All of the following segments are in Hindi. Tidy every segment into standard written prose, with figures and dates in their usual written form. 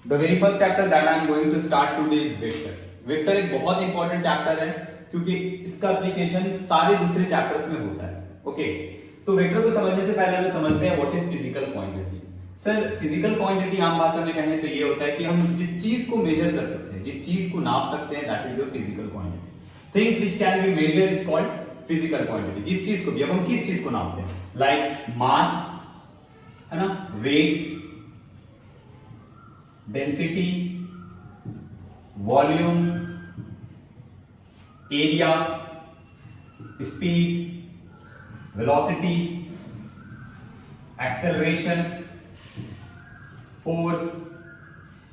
The very first chapter that I am going to start today is vector. Vector एक बहुत इंपॉर्टेंट चैप्टर है क्योंकि इसका एप्लीकेशन सारे दूसरे चैप्टर्स में होता है. ओके, तो वेक्टर को समझने से पहले हम समझते हैं what is physical quantity. Sir, physical quantity आम भाषा में कहें तो ये होता है कि हम जिस चीज को मेजर कर सकते हैं, जिस चीज को नाप सकते हैं, that is your physical quantity. Things which can be measured is called physical quantity. जिस चीज को भी, अब हम किस चीज को नापते हैं, लाइक मास है ना, weight, density, volume, area, speed, velocity, acceleration, force,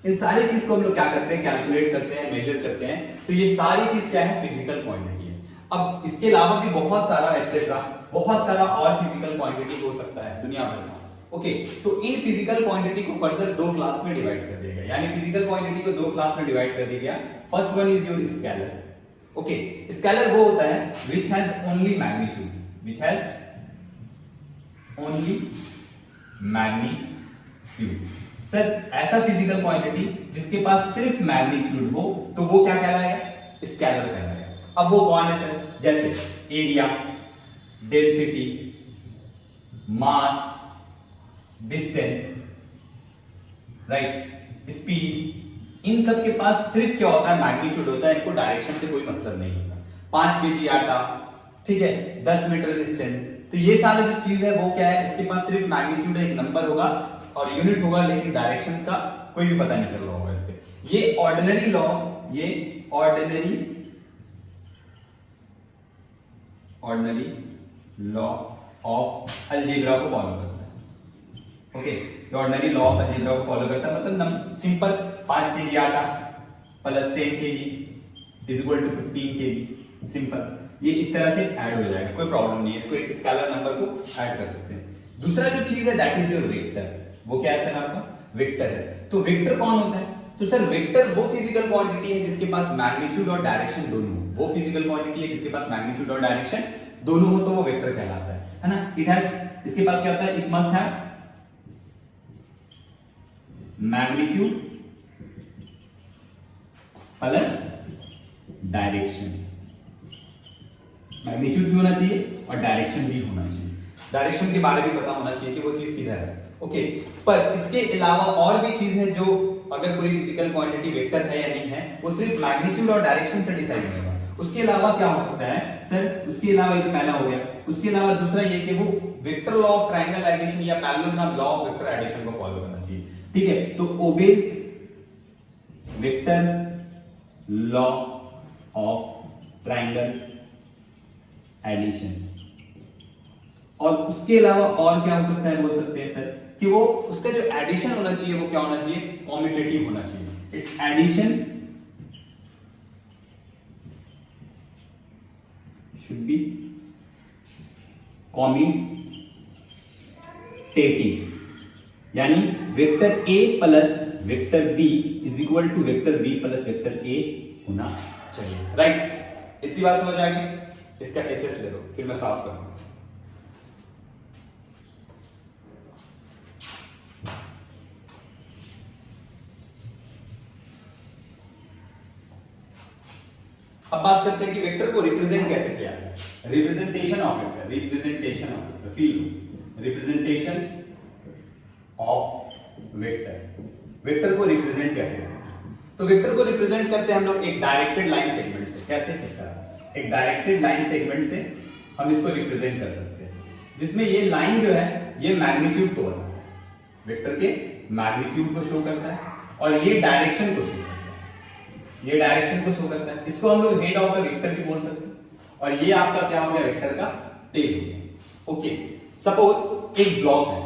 इन सारी चीज को हम लोग क्या करते हैं, कैलकुलेट करते हैं, मेजर करते हैं. तो ये सारी चीज क्या है, फिजिकल क्वांटिटी है. अब इसके अलावा भी बहुत सारा एक्सेट्रा, बहुत सारा और फिजिकल क्वांटिटी हो सकता है दुनिया भर में. ओके, तो इन फिजिकल क्वांटिटी को फर्दर दो क्लास में डिवाइड कर दिया गया, यानी फिजिकल क्वांटिटी को दो क्लास में डिवाइड कर दिया गया. First one is your scalar. Okay, scalar वो होता है which has only magnitude, which has only magnitude. Sir, ऐसा फिजिकल क्वांटिटी जिसके पास सिर्फ मैग्नीट्यूड हो तो वो क्या कहलाएगा, स्केलर कहलाएगा. अब वो कौन है सर, जैसे एरिया, डेंसिटी, मास, डिस्टेंस, राइट, स्पीड, इन सब के पास सिर्फ क्या होता है, मैग्नीट्यूड होता है. इनको डायरेक्शन से कोई मतलब नहीं होता. 5 kg आटा, ठीक है, 10 मीटर डिस्टेंस, तो ये सारे जो चीज है वो क्या है, इसके पास सिर्फ मैग्नीट्यूड एक नंबर होगा और यूनिट होगा, लेकिन डायरेक्शंस का कोई भी पता नहीं चल रहा होगा इसके. ये ऑर्डिनरी लॉ, ये ऑर्डिनरी लॉ ऑफ अलजेब्रा को फॉलो करता है. Okay, ordinary law of algebra को फॉलो करता है. मतलब सिंपल, 5 kg आटा plus 10 kg is equal to 15 kg. Simple, ये इस तरह से ऐड हो जाएगा, कोई प्रॉब्लम नहीं है. इसको एक स्केलर नंबर को ऐड कर सकते हैं. दूसरा जो चीज है दैट इज योर वेक्टर. वो क्या है सर, आपका वेक्टर है. तो वेक्टर कौन होता है, तो सर वेक्टर वो फिजिकल क्वांटिटी है जिसके पास मैग्नीट्यूड और डायरेक्शन दोनों हो. वो फिजिकल क्वांटिटी है जिसके पास मैग्नीट्यूड और डायरेक्शन दोनों हो तो वो वेक्टर कहलाता है ना. इट हैज, इसके पास क्या होता है, it must have magnitude plus direction. Magnitude भी होना चाहिए और डायरेक्शन भी होना चाहिए. डायरेक्शन के बारे में पता होना चाहिए कि वो चीज किधर है. ओके, पर इसके अलावा और भी चीज है जो, अगर कोई फिजिकल क्वांटिटी वेक्टर है या नहीं है, वो सिर्फ मैग्नीट्यूड और डायरेक्शन से डिसाइड नहीं होगा. उसके अलावा क्या हो सकता है सर, उसके अलावा ये तो पहला हो गया. उसके अलावा दूसरा ये कि वो vector law of triangle addition या parallelogram law of vector addition को फॉलो करना चाहिए. ठीक है, तो obeys vector law of triangle addition. और उसके अलावा और क्या हो सकता है, बोल सकते हैं सर कि वो उसका जो एडिशन होना चाहिए वो क्या होना चाहिए, कॉम्यूटेटिव होना चाहिए. It's addition should be commutative, यानी vector A plus vector B is equal to vector B plus vector A होना चाहिए. राइट, इतनी बात समझ आ गई. इसका एसएस ले लो, फिर मैं सॉल्व करूंगा. अब बात करते हैं कि वेक्टर को रिप्रेजेंट कैसे किया है. Representation of vector, representation of vector, feel representation of vector. Vector को रिप्रेजेंट कैसे करते हैं, तो वेक्टर को रिप्रेजेंट करते हैं हम लोग एक डायरेक्टेड लाइन सेगमेंट से. कैसे, किस तरह, एक डायरेक्टेड लाइन सेगमेंट से हम इसको रिप्रेजेंट कर सकते हैं, जिसमें ये लाइन जो है ये मैग्नीट्यूड को बताता है, वेक्टर के मैग्नीट्यूड को शो करता है, और ये डायरेक्शन को शो करता है, ये डायरेक्शन को शो करता है. इसको हम लोग हेड ऑफ द वेक्टर भी बोल सकते हैं. और ये आपका क्या हो गया, वेक्टर का टेल हो गया. ओके, सपोज एक ब्लॉक है,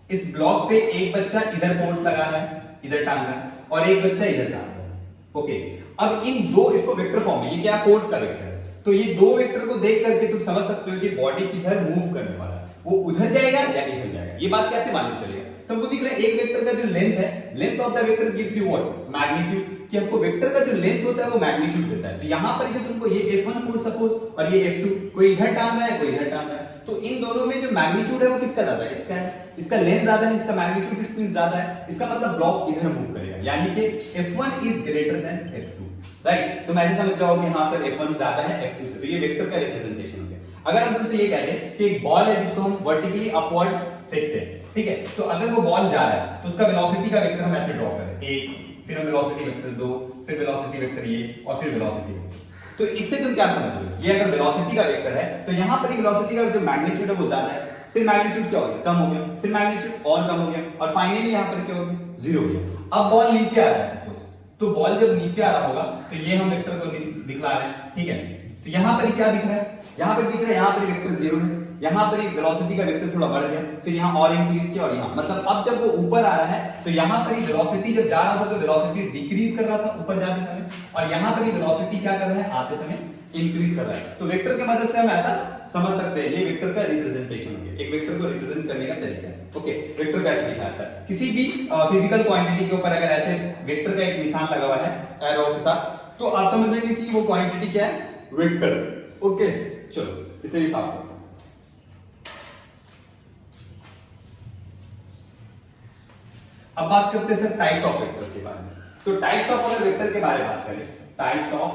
इस ब्लॉक पे एक बच्चा इधर फोर्स लगा रहा है, इधर टांग रहा है, और एक बच्चा इधर टांग रहा है. ओके, अब इन दो, इसको वेक्टर फॉर्म में, ये क्या फोर्स का वेक्टर है, तो ये दो वेक्टर को देख करके तुम समझ सकते हो कि बॉडी किधर मूव करने वाला है, वो उधर जाएगा या इधर जाएगा. ये बात कैसे मालूम चलेगा, तुमको दिख रहा है एक वेक्टर का जो लेंथ है, length of the vector gives you what, magnitude. कि हमको वेक्टर का जो लेंथ होता है वो मैग्नीट्यूड देता है. तो यहां पर जो तुमको ये F1 फोर्स सपोज और ये F2, कोई इधर टांग रहा है कोई इधर टांग रहा है, तो इन दोनों में जो मैग्नीट्यूड है वो किसका ज्यादा है, इसका है. इसका लेंथ ज्यादा है, इसका मैग्नीट्यूड इट्स मींस ज्यादा है, इसका मतलब ब्लॉक इधर मूव करेगा, यानी कि F1 is greater than F2, right. तो मैं ऐसे समझ जाओ कि हाँ सर F1 ज्यादा है F2 से, तो ये वेक्टर का रिप्रेजेंटेशन हो गया। अगर हम तुमसे ये कहते हैं कि एक बॉल है जिसको हम वर्टिकली अपवर्ड फेंकते हैं, ठीक है, तो अगर वो बॉल जा रहा है तो उसका वेलोसिटी का वेक्टर हम ऐसे ड्रॉ करें, 1, फिर हम वेलोसिटी वेक्टर 2, फिर वेलोसिटी वेक्टर ये, और फिर वेलोसिटी वेक्टर। तो इससे तुम क्या समझ रहे हो, ये अगर वेलोसिटी का वेक्टर है तो यहां पर वेलोसिटी का जो मैग्नीट्यूड है वो ज्यादा है, फिर मैग्नीट्यूड क्या हो गया, कम हो गया, फिर मैग्नीट्यूड और कम हो गया, और फाइनली यहां पर क्या हो गया, 0 हो गया। अब बॉल नीचे आ रहा है सपोज, तो बॉल जब नीचे आ रहा होगा तो ये हम वेक्टर को दिखला रहे हैं, ठीक है। तो यहां पर क्या दिख रहा है, यहां पर दिख रहा है, यहां पर वेक्टर 0 है, यहां पर वेलोसिटी का वेक्टर थोड़ा बढ़ गया, फिर यहां और इंक्रीज किया, और यहां मतलब अब जब वो ऊपर आ रहा है तो यहां पर वेलोसिटी जब जा रहा था तो वेलोसिटी डिक्रीज कर रहा था ऊपर जाते समय, और यहां पर वेलोसिटी क्या कर रहा है, आते समय इंक्रीज कर रहा है। तो वेक्टर की मदद से हम ऐसा समझ सकते हैं, ये वेक्टर का रिप्रेजेंटेशन हो गया, एक वेक्टर को रिप्रेजेंट करने का तरीका है। ओके, वेक्टर कैसे लिखा जाता है, किसी भी फिजिकल क्वांटिटी के ऊपर अगर ऐसे वेक्टर का एक निशान लगा हुआ है एरो के साथ, तो आप समझ लेंगे कि वो क्वांटिटी क्या है, वेक्टर। ओके, चलो इसे भी साफ करते हैं। अब बात करते हैं सर टाइप्स ऑफ वेक्टर के बारे में। तो टाइप्स ऑफ अगर वेक्टर के बारे में बात करें, टाइप्स ऑफ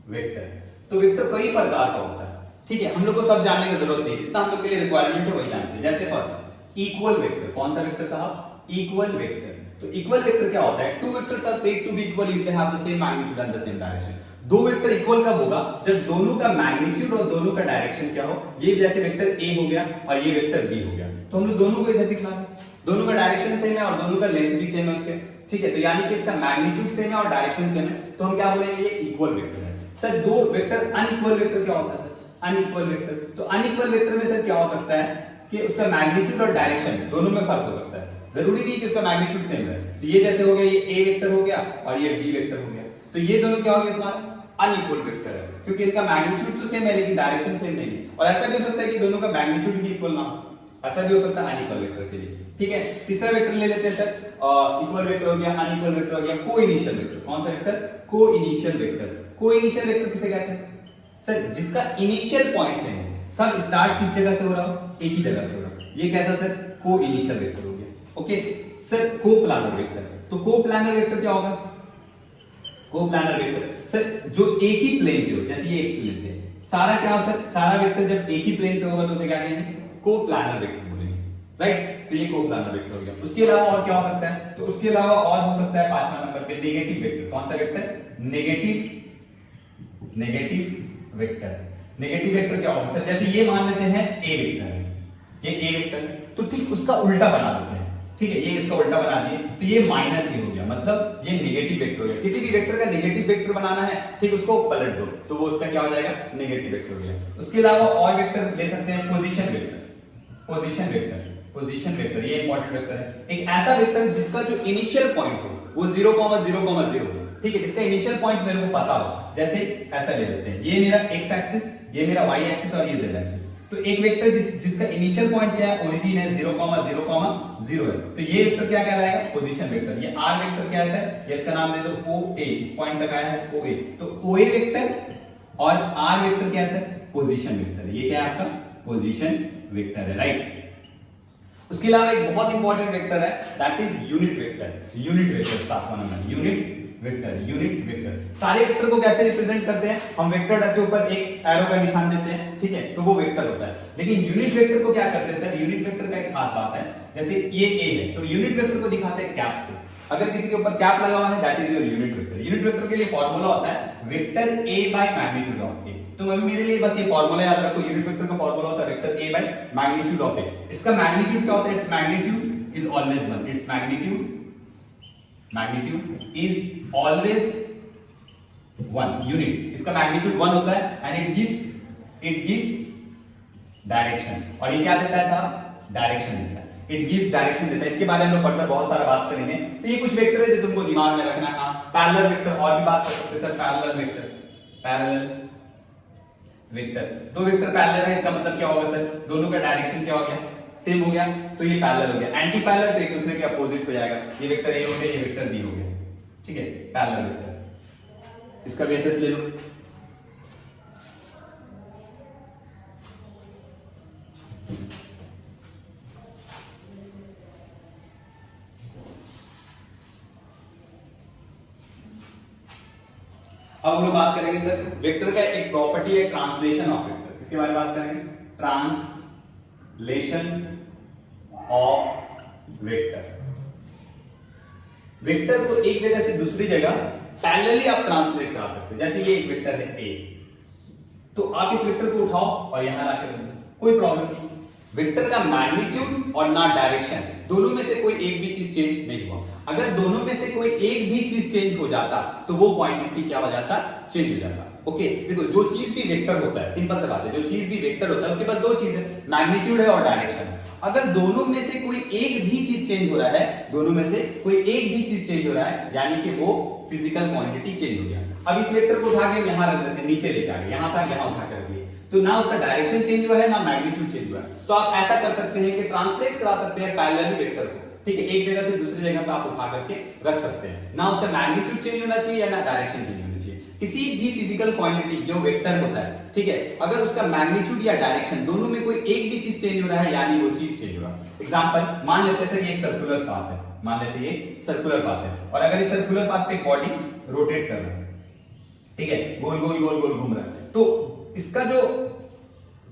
वेक्टर, तो वेक्टर कई प्रकार का होता है, ठीक है, हम लोग को सब जानने की जरूरत नहीं, जितना हम लोग के लिए रिक्वायरमेंट है वही जानते हैं। जैसे फर्स्ट इक्वल वेक्टर, कौन सा वेक्टर साहब, इक्वल वेक्टर। तो इक्वल वेक्टर क्या होता है, two vectors are said to be equal if they have the same magnitude and the same direction. दो वेक्टर इक्वल कब होगा, जब दोनों का मैग्नीट्यूड और दोनों का डायरेक्शन क्या हो, ये जैसे वेक्टर ए हो गया और ये वेक्टर बी हो गया, तो हम लोग दोनों को इधर दिखा रहे हैं, दोनों का डायरेक्शन सेम है और दोनों का लेंथ भी सेम है उसके, ठीक है, तो यानी कि इसका मैग्नीट्यूड सेम है और डायरेक्शन सेम है, तो हम क्या बोलेंगे, ये इक्वल वेक्टर है। सर दो वेक्टर अनइक्वल वेक्टर क्या होता है सर, अनइक्वल वेक्टर, तो अनइक्वल वेक्टर में सर क्या हो सकता है कि उसका मैग्नीट्यूड और डायरेक्शन दोनों में फर्क हो सकता है, जरूरी नहीं कि उसका मैग्नीट्यूड सेम रहे। तो ये जैसे हो गया, ये ए वेक्टर हो गया और ये बी वेक्टर हो गया, तो ये दोनों क्या हो गया तुम्हारा, अनइक्वल वेक्टर है, क्योंकि इनका मैग्नीट्यूड तो सेम है लेकिन डायरेक्शन सेम नहीं है। और ऐसा भी हो सकता है कि दोनों का मैग्नीट्यूड भी इक्वल ना हो, ऐसा भी हो सकता है अनइक्वल वेक्टर के लिए, ठीक है। तीसरा वेक्टर ले लेते हैं सर, इक्वल वेक्टर हो गया, अनइक्वल वेक्टर हो गया, को इनिशियल वेक्टर। कौन सा वेक्टर, को इनिशियल वेक्टर। को इनिशियल वेक्टर किसे कहते हैं सर, जिसका इनिशियल पॉइंट सेम है, सब स्टार्ट किस जगह से हो रहा हो, एक ही जगह से हो रहा हो, ये कैसा सर, को इनिशियल वेक्टर हो गया। ओके सर, को प्लानर वेक्टर, तो को प्लानर वेक्टर क्या होगा, को प्लानर वेक्टर सर जो एक ही प्लेन पे हो, जैसे ये एक प्लेन पे सारा क्या हो सर, सारा वेक्टर जब एक ही प्लेन पे होगा तो उसे क्या कहेंगे, को प्लानर वेक्टर बोलेंगे, राइट। तो ये को प्लानर वेक्टर हो गया। उसके अलावा और क्या हो सकता है, तो उसके अलावा और हो सकता है 5वां नंबर पे नेगेटिव वेक्टर। कौन सा vector, negative vector. Negative vector क्या होगा सर, जैसे ये मान लेते हैं ए वेक्टर है, ये ए वेक्टर है, तो ठीक उसका उल्टा बना देते हैं, ठीक है, ये इसका उल्टा बना दिए तो ये माइनस ए हो गया, मतलब ये नेगेटिव वेक्टर हो गया। किसी भी वेक्टर का नेगेटिव वेक्टर बनाना है, ठीक, उसको पलट दो तो वो उसका क्या हो जाएगा, नेगेटिव वेक्टर हो गया। उसके अलावा और वेक्टर ले सकते हैं, position vector, position vector, position vector, ये इंपॉर्टेंट वेक्टर है। एक ऐसा वेक्टर जिसका जो इनिशियल पॉइंट हो वो 0,0,0 हो, ठीक है, इसका इनिशियल पॉइंट मेरे को पता हो, जैसे ऐसा ले लेते हैं, ये मेरा एक्स एक्सिस, ये मेरा वाई एक्सिस और ये जेड एक्सिस। तो एक वेक्टर जिसका इनिशियल पॉइंट क्या है, ओरिजिन है 0,0,0 है, तो ये वेक्टर क्या कहलाएगा, पोजीशन वेक्टर। ये आर वेक्टर क्या है, ये इसका नाम दे दो ओ ए, इस पॉइंट तक आया है ओ ए, तो ओ ए वेक्टर और आर वेक्टर क्या है, पोजीशन वेक्टर है। ये क्या है आपका पोजीशन वेक्टर है, राइट। उसके अलावा एक बहुत इंपॉर्टेंट वेक्टर है, that is unit vector. Unit vector 7वां number, unit vector, unit vector. सारे वेक्टर को कैसे रिप्रेजेंट करते हैं, हम वेक्टर के ऊपर एक एरो का निशान देते हैं, ठीक है, तो वो वेक्टर होता है। लेकिन यूनिट वेक्टर को क्या करते हैं सर, यूनिट वेक्टर का एक खास बात है, जैसे ये ए है तो यूनिट वेक्टर को दिखाते हैं कैप से, अगर किसी के ऊपर कैप लगा हुआ है that is your unit vector. Unit vector के लिए फार्मूला होता है vector a by magnitude of a, तो मेरे लिए बस ये फार्मूला याद रखो, यूनिट वेक्टर का फार्मूला होता है vector a by magnitude of a। इसका मैग्नीट्यूड क्या होता है, its magnitude is always 1, its magnitude is always 1 unit, इसका मैग्नीट्यूड 1 होता है एंड इट गिव्स डायरेक्शन। और ये क्या देता है साहब, डायरेक्शन देता है, इट गिव्स डायरेक्शन देता है। इसके बारे में हम फर्दर बहुत सारा बात करेंगे। तो ये कुछ वेक्टर है जो तुमको दिमाग में रखना है। हाँ, पैरेलल वेक्टर और भी बात कर सकते हैं sir, parallel vector, parallel vector, दो वेक्टर पैरेलल है, इसका मतलब क्या होगा सर, दोनों का डायरेक्शन क्या हो गया, सेम हो गया, तो ये पैरेलल हो गया। एंटी पैरेलल तो एक दूसरे के अपोजिट हो जाएगा, ये वेक्टर ए हो गया, ये वेक्टर बी हो गया, ठीक है, पैरेलल वेक्टर। इसका बेसिस ले लो, अब हम लोग बात करेंगे सर वेक्टर का एक प्रॉपर्टी है ट्रांसलेशन ऑफ वेक्टर। किसके बारे में बात करेंगे? Translation of vector. वेक्टर को एक जगह से दूसरी जगह पैरेलली आप ट्रांसलेट करा सकते हैं। जैसे ये एक वेक्टर है ए, तो आप इस वेक्टर को उठाओ और यहां लाकर रख दो, कोई प्रॉब्लम नहीं। वेक्टर का मैग्नीट्यूड और ना डायरेक्शन, दोनों में से कोई एक भी चीज चेंज नहीं हुआ। अगर दोनों में से कोई एक भी चीज चेंज हो जाता तो वो क्वांटिटी क्या हो जाता? चेंज हो जाता। ओके, देखो जो चीज भी वेक्टर होता है, सिंपल सी बात है, जो चीज भी वेक्टर होता है उसके पास दो चीज है, मैग्नीट्यूड है और डायरेक्शन है। अगर दोनों में से कोई एक भी चीज चेंज हो रहा है, दोनों में से कोई एक भी चीज चेंज हो रहा है, यानी कि वो फिजिकल क्वांटिटी चेंज हो गया। अब इस वेक्टर को उठा के यहां रख देते हैं, नीचे लेके आ गए, यहां था यहां उठा कर रख लिए, तो ना उसका डायरेक्शन चेंज हुआ है ना मैग्नीट्यूड चेंज हुआ है। तो आप ऐसा कर सकते हैं कि ट्रांसलेट करा सकते हैं पैरेलली वेक्टर को, ठीक है, एक जगह से दूसरी जगह पे आप उठा करके रख सकते हैं। ना उसका मैग्नीट्यूड चेंज होना चाहिए या ना डायरेक्शन चेंज होना चाहिए। किसी भी फिजिकल क्वांटिटी जो वेक्टर होता है, ठीक है, अगर उसका मैग्नीट्यूड या डायरेक्शन दोनों में कोई एक भी चीज चेंज हो रहा है, यानी वो चीज चेंज हो रहा है। एग्जांपल मान लेते हैं सर ये एक सर्कुलर पाथ है, मान लेते हैं ये सर्कुलर पाथ है, और अगर इस सर्कुलर पाथ पे एक बॉडी रोटेट कर रहा है, ठीक है, गोल गोल गोल गोल घूम रहा है, तो इसका जो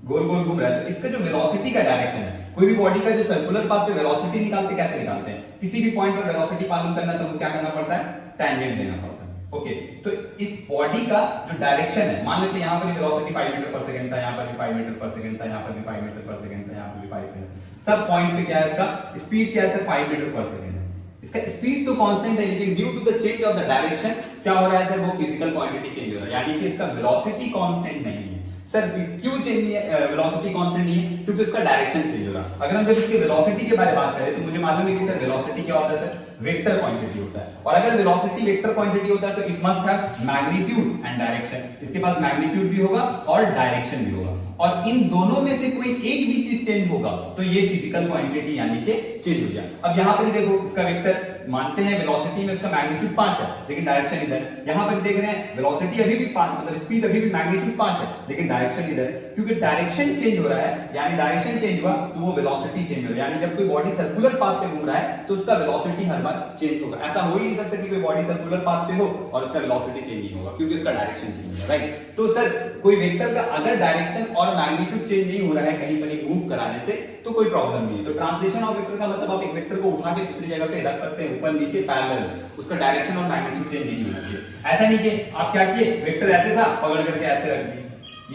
गोल गोल घूम रहा है, तो इसका जो वेलोसिटी का डायरेक्शन है, कोई भी बॉडी का जो सर्कुलर पाथ पे वेलोसिटी निकालते कैसे निकालते हैं? किसी भी पॉइंट पर वेलोसिटी मालूम करना तो क्या करना पड़ता है? टैंजेंट लेना पड़ता है। ओके, तो इस बॉडी का जो डायरेक्शन है, मान लेते हैं यहां पर वेलोसिटी 5 मीटर पर सेकंड था, यहां पर भी 5 मीटर पर सेकंड था, यहां पर भी 5 मीटर पर सेकंड था, यहां पर भी 5 मीटर, सब पॉइंट पे क्या है उसका स्पीड क्या है? 5 मीटर पर सेकंड है। इसका स्पीड तो कांस्टेंट है, लेकिन due to the change of the direction क्या हो रहा है सर? वो फिजिकल क्वांटिटी चेंज हो रहा है, यानी कि इसका वेलोसिटी कांस्टेंट नहीं है। सर क्यों चेंज नहीं है? वेलोसिटी कांस्टेंट नहीं है क्योंकि उसका डायरेक्शन चेंज हो रहा है। अगर हम जब इसकी वेलोसिटी के बारे में बात करें तो मुझे मालूम है कि सर वेलोसिटी क्या होता है? सर वेक्टर क्वांटिटी होता है, और अगर वेलोसिटी वेक्टर क्वांटिटी होता है तो it must have magnitude and direction. इसके पास मैग्नीट्यूड भी होगा और डायरेक्शन भी होगा, और इन दोनों में से कोई एक भी चीज चेंज होगा तो ये फिजिकल क्वांटिटी यानी कि चेंज हो गया। अब यहां पर देखो इसका वेक्टर मानते हैं वेलोसिटी में उसका मैग्नीट्यूड 5 है, लेकिन डायरेक्शन इधर। यहां पर देख रहे हैं वेलोसिटी अभी भी 5, मतलब स्पीड अभी भी मैग्नीट्यूड 5 है, लेकिन डायरेक्शन इधर है, क्योंकि डायरेक्शन चेंज हो रहा है, यानी डायरेक्शन चेंज हुआ तो वो वेलोसिटी चेंज हो रहा है। यानी जब कोई बॉडी सर्कुलर पाथ पे घूम रहा है तो उसका वेलोसिटी हर बार चेंज होगा। ऐसा हो ही नहीं सकता कि कोई बॉडी सर्कुलर पाथ पे हो और उसका वेलोसिटी चेंज नहीं होगा, क्योंकि उसका डायरेक्शन चेंज हो रहा है, राइट। तो सर कोई वेक्टर का अगर डायरेक्शन और मैग्नीट्यूड चेंज नहीं हो रहा है कहीं पर मूव कराने से तो कोई प्रॉब्लम नहीं है। तो ट्रांसलेशन ऑफ वेक्टर का मतलब आप एक वेक्टर को उठा के दूसरी जगह पे रख सकते हैं, ऊपर नीचे पैरेलल, उसका डायरेक्शन और मैग्नीट्यूड चेंज नहीं होना चाहिए। ऐसा नहीं कि आप क्या किए, वेक्टर ऐसे था पकड़ करके ऐसे रख दिए,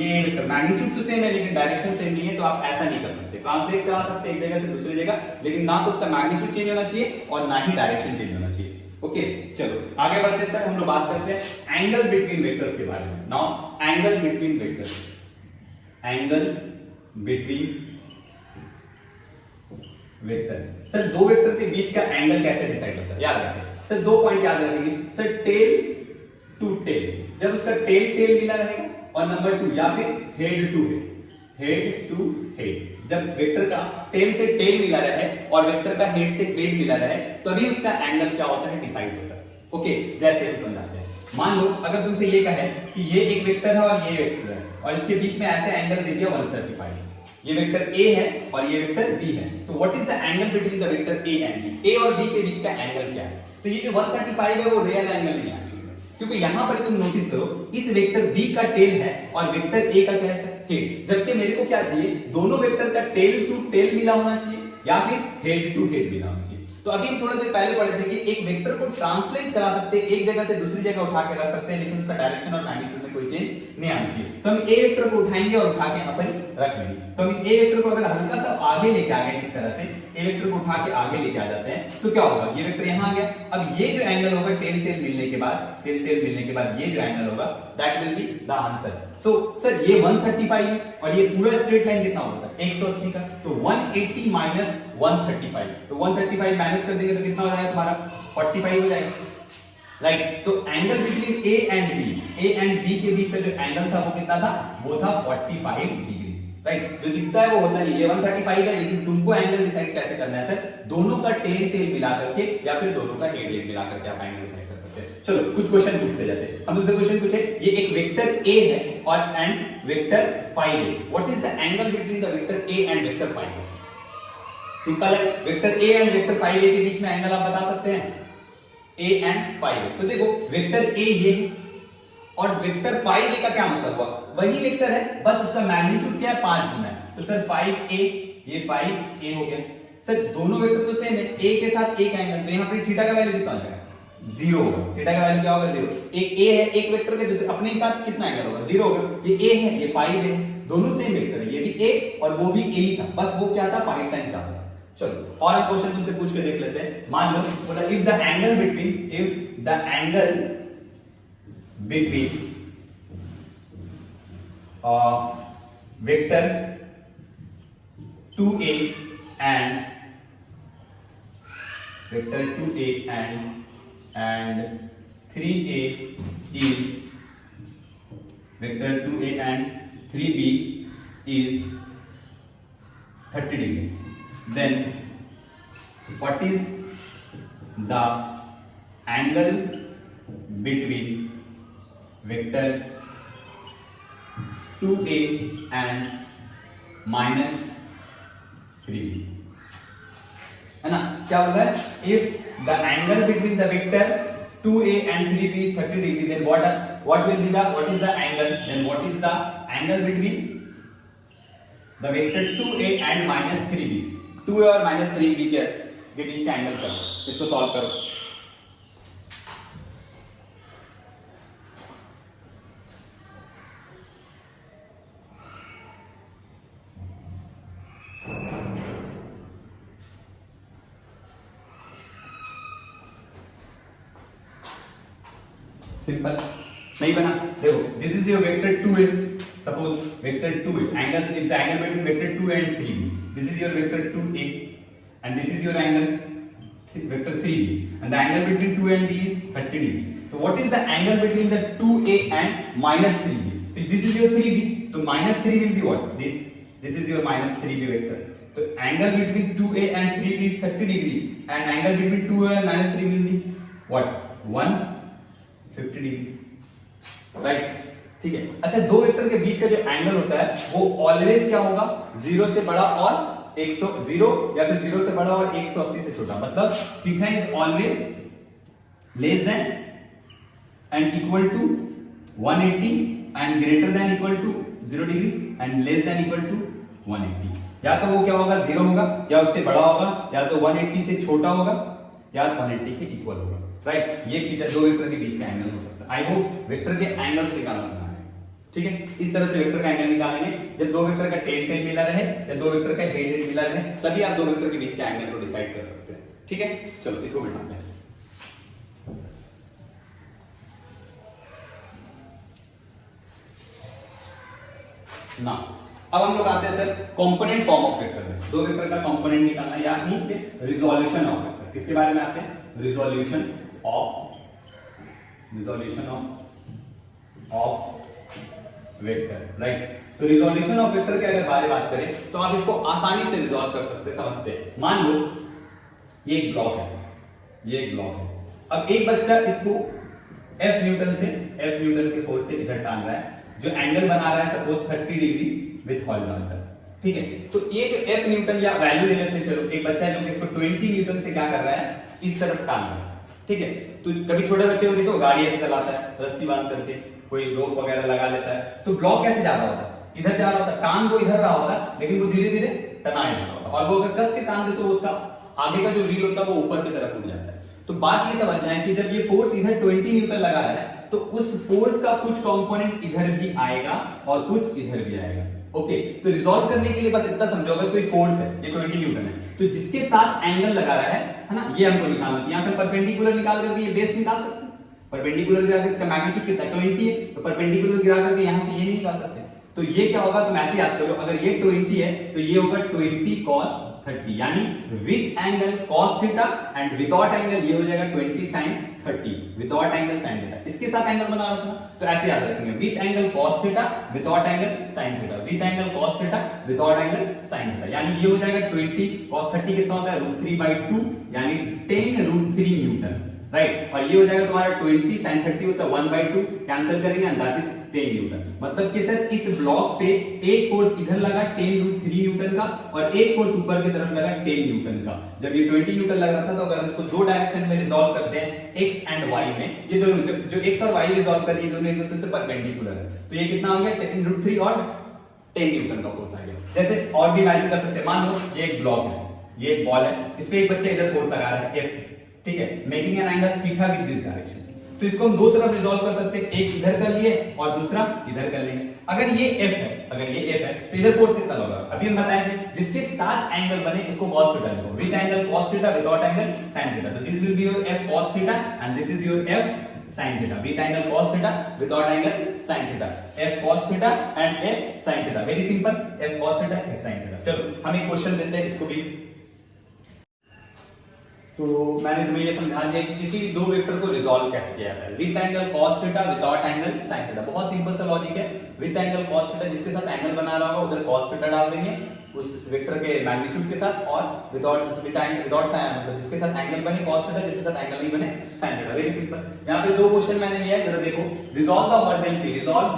ये वेक्टर मैग्नीट्यूड तो सेम है लेकिन डायरेक्शन सेम नहीं है, तो आप ऐसा नहीं कर सकते। ट्रांसलेट करा सकते एक जगह से दूसरी जगह, लेकिन ना तो उसका मैग्नीट्यूड चेंज होना चाहिए और ना ही डायरेक्शन चेंज होना चाहिए। ओके, चलो आगे बढ़ते हैं सर, हम लोग बात करते हैं एंगल बिटवीन वेक्टर्स के बारे में। Now angle between vectors, angle between vector. Sir दो वेक्टर के बीच का एंगल कैसे डिसाइड होता है? याद रखें सर, दो पॉइंट याद रखेंगे सर, टेल टू टेल, जब उसका टेल टेल मिला रहेगा, और नंबर 2 या फिर head to head, head to head, जब वेक्टर का टेल से टेल मिला रहे और वेक्टर का हेड से हेड मिला रहे तभी उसका एंगल क्या होता है? डिसाइड होता है। ओके, जैसे हम समझाते हैं, मान लो अगर तुमसे ये कहे कि ये एक वेक्टर है और ये वेक्टर है और इसके बीच में ऐसे एंगल दे दिया 135, ये वेक्टर A है और ये वेक्टर B है, तो what is the angle between the vector A and B? A और B के बीच का एंगल क्या है? तो ये जो 135 है वो रियल एंगल नहीं है एक्चुअली में, क्योंकि यहां पर तुम नोटिस करो इस वेक्टर B का टेल है और वेक्टर A का क्या है? हेड। जबकि मेरे को क्या चाहिए? दोनों वेक्टर का टेल टू टेल मिला होना चाहिए या फिर हेड टू हेड मिला होना चाहिए। तो अभी हम थोड़ा देर पहले पढ़े थे कि एक वेक्टर को ट्रांसलेट करा सकते हैं, एक जगह से दूसरी जगह उठा के रख सकते हैं, लेकिन उसका डायरेक्शन और मैग्नीट्यूड में कोई चेंज नहीं आना चाहिए। तो हम ए वेक्टर को उठाएंगे और उठा के यहां पर रख लेंगे। तो हम इस ए वेक्टर को अगर हल्का सा आगे लेके आ गए, इस तरह से ए वेक्टर को उठा के आगे लेके आ जाते हैं, तो क्या होगा? ये वेक्टर यहां आ गया। अब ये जो एंगल होगा टेल टेल मिलने के बाद, टेल टेल मिलने के बाद ये जो एंगल होगा that will be the answer. So sir ये 135 है और ये पूरा स्ट्रेट लाइन कितना होता है? 180 का, तो 180 माइनस 135, तो 135 माइनस कर देंगे तो कितना हो जाएगा तुम्हारा? 45 हो जाएगा, राइट। तो angle between A and B के बीच का जो एंगल था वो कितना था? वो था 45 डिग्री, राइट। जो दिखता है वो होता नहीं, ये 135 है, लेकिन तुमको एंगल डिसाइड कैसे करना है सर? दोनों का टेल टेल मिला करके या फिर दोनों का हेड हेड मिला करके आप एंगल डिसाइड कर सकते हैं। चलो कुछ क्वेश्चन पूछते हैं, जैसे हम दूसरे क्वेश्चन पूछे, ये एक वेक्टर A है और एंड वेक्टर 5 है, what is the angle between the vector A and vector 5? Simple है, वेक्टर A एंड वेक्टर 5 के बीच में एंगल आप बता सकते हैं, A एंड 5। तो देखो वेक्टर A ये है और वेक्टर 5a का क्या मतलब हुआ, वही वेक्टर है बस उसका मैग्नीट्यूड क्या है 5 गुना है, तो सर 5a, ये 5a हो गया। सर दोनों वेक्टर तो सेम है, a के साथ एक एंगल, तो यहाँ पर थीटा का वैल्यू कितना आ जाएगा, 0 होगा। थीटा का वैल्यू क्या होगा, 0। एक a है, एक वेक्टर के दूसरे अपने ही साथ कितना एंगल होगा, 0 होगा। ये a है, ये 5 है, दोनों सेम वेक्टर है, ये भी a और वो भी a ही था, बस वो क्या था 5 टाइम्स ज्यादा था। चलो और एक क्वेश्चन तुमसे पूछ के देख लेते हैं। मान लो बोला if the angle between vector 2a and vector 2a and 3a is vector 2a and 3b is 30 degree, then what is the angle between vector 2a and minus 3b, है ना। क्या बोल रहा है, if the angle between the vector 2a and 3b is 30 degree, then what is the angle, then what is the angle between the vector 2a and minus 3b, 2a और minus 3b के बीच का एंगल करो, इसको सॉल्व करो। सिंपल नहीं बना, देखो this is your vector 2a, suppose vector 2a, angle if the angle between vector 2 and 3b, this is your vector 2a and this is your angle vector 3b, and the angle between 2 and b is 30 degree. So what is the angle between the 2a and minus 3b? So this is your 3b, so minus 3 will be what, this is your minus 3b vector. So angle between 2a and 3b is 30 degree, and angle between 2a and minus 3 will be what, 150 degree, right? ठीक है। अच्छा, दो वेक्टर के बीच का जो एंगल होता है वो ऑलवेज क्या होगा, 0 से बड़ा और 100 या फिर 0 से बड़ा और 180 से छोटा, मतलब theta is always less than and equal to 180 and greater than equal to 0 degree and less than equal to 180। या तो वो क्या होगा, 0 होगा, या उससे बड़ा होगा, या तो 180 से छोटा होगा, या 180 के इक्वल होगा, राइट। ये थीटा दो वेक्टर के बीच का एंगल हो सकता है। आई होप वेक्टर के एंगल्स निकालना, ठीक है। इस तरह से वेक्टर का एंगल निकालेंगे, जब दो वेक्टर का टेल टेल मिला रहे या दो वेक्टर का हेड हेड मिला रहे, तभी आप दो वेक्टर के बीच के एंगल को डिसाइड कर सकते हैं, ठीक है। चलो इसको मिटाते हैं। ना अब हम लोग आते हैं sir component form of vector में, दो वेक्टर का कंपोनेंट निकालना, यानी रिजोल्यूशन ऑफ वेक्टर। किसके बारे में आते हैं, रिजोल्यूशन ऑफ वेक्टर, राइट। तो रिजोल्यूशन ऑफ वेक्टर के अगर बात करें तो आप इसको आसानी से रिजॉल्व कर सकते हैं, समझते हैं। मान लो ये एक ब्लॉक है, ये एक ब्लॉक है। अब एक बच्चा इसको F न्यूटन के फोर्स से इधर टांग रहा है, जो एंगल बना रहा है सपोज 30 डिग्री विथ हॉरिजॉन्टल, ठीक है। तो ये जो F न्यूटन या वैल्यू ले लेते हैं, चलो एक बच्चा है जो इसको 20 न्यूटन से क्या कर रहा है, इस तरफ टांग रहा है, ठीक है। तो कभी छोटे बच्चे को देखो गाड़ी ऐसे चलाता है, रस्सी बांध करके, कोई रोप वगैरह लगा लेता है, तो ब्लॉक कैसे जा रहा होता है, इधर जा रहा होता है, टांग वो इधर रहा होता है, लेकिन वो धीरे धीरे टना ही रहा होता है, और वो अगर कस के टांग दे तो उसका आगे का जो व्हील होता है वो ऊपर की तरफ उठ जाता है। तो बात ये समझना है कि जब ये फोर्स इधर 20 न्यूटन लगा रहा है, तो उस फोर्स का कुछ कंपोनेंट इधर भी आएगा और कुछ इधर भी आएगा, ओके। तो रिजॉल्व करने के लिए बस इतना समझो, अगर कोई फोर्स है, ये 20 न्यूटन है, तो जिसके साथ एंगल लगा रहा है ना, ये हमको निकालना है। यहां से परपेंडिकुलर निकाल करके ये बेस निकाल सकते हैं, परपेंडिकुलर गिरा के इसका मैग्नीट्यूड कितना 20 है, तो परपेंडिकुलर गिरा करके यहां से ये नहीं निकाल सकते। तो ये क्या होगा, तुम ऐसे याद करो, अगर ये 20 है तो ये होगा 20 cos 30, यानी with angle cos theta and without angle ये हो जाएगा 20 sin 30, without angle sin theta. इसके साथ एंगल बना रहा था, तो ऐसे याद रखेंगे, with angle cos theta without angle sin theta, with angle cos theta without angle sin theta, यानी ये हो जाएगा 20 cos 30 कितना होता है, √3/2, यानी 10 √3 न्यूटन, राइट। और ये हो जाएगा तुम्हारा 20 sin 30 होता है 1/2, कैंसिल करेंगे एंड दैट इज 10 न्यूटन। मतलब कि सर इस ब्लॉक पे एक फोर्स इधर लगा 10√3 न्यूटन का और एक फोर्स ऊपर की तरफ लगा 10 न्यूटन का। जब ये 20 न्यूटन लग रहा था तो अगर हम इसको दो डायरेक्शन में रिजॉल्व करते हैं x एंड y में, ये दोनों जो x और y रिजॉल्व कर रही है दोनों एक दूसरे से परपेंडिकुलर है, तो ये कितना हो गया 10√3 और 10 न्यूटन का फोर्स आ गया। जैसे और भी इमेजिन कर सकते हैं, मान लो ये एक ब्लॉक है, ये एक बॉल है, इस पे एक बच्चा इधर फोर्स लगा रहा है F, ठीक है, making an angle theta with this direction. तो इसको हम दो तरफ रिजॉल्व कर सकते हैं, एक इधर कर लिए और दूसरा इधर कर लेंगे। अगर ये F है, अगर ये F है तो इधर फोर्स कितना होगा? अभी हम बताए थे जिसके साथ एंगल बने इसको cos थीटा लिखो, with angle cos theta without angle sin theta. तो this will be your F cos theta and this is your F sin theta, with angle cos theta without angle sin theta. F cos theta and F sin theta, very simple, F cos theta F sin theta. चलो हम एक क्वेश्चन देते हैं इसको भी। तो मैंने तुम्हें ये समझा दिया कि किसी भी दो वेक्टर को रिजॉल्व कैसे किया जाता है, with angle cos theta without angle sin theta. बहुत सिंपल सा लॉजिक है, विद एंगल cos थीटा जिसके साथ एंगल बना रहा होगा उधर cos थीटा डाल देंगे उस वेक्टर के मैग्नीट्यूड के साथ, और विदाउट sin मतलब जिसके साथ एंगल बने cos थीटा, जिसके साथ एंगल नहीं बने sin थीटा। Very simple. यहां पे दो क्वेश्चन मैंने लिया है, जरा देखो। Resolve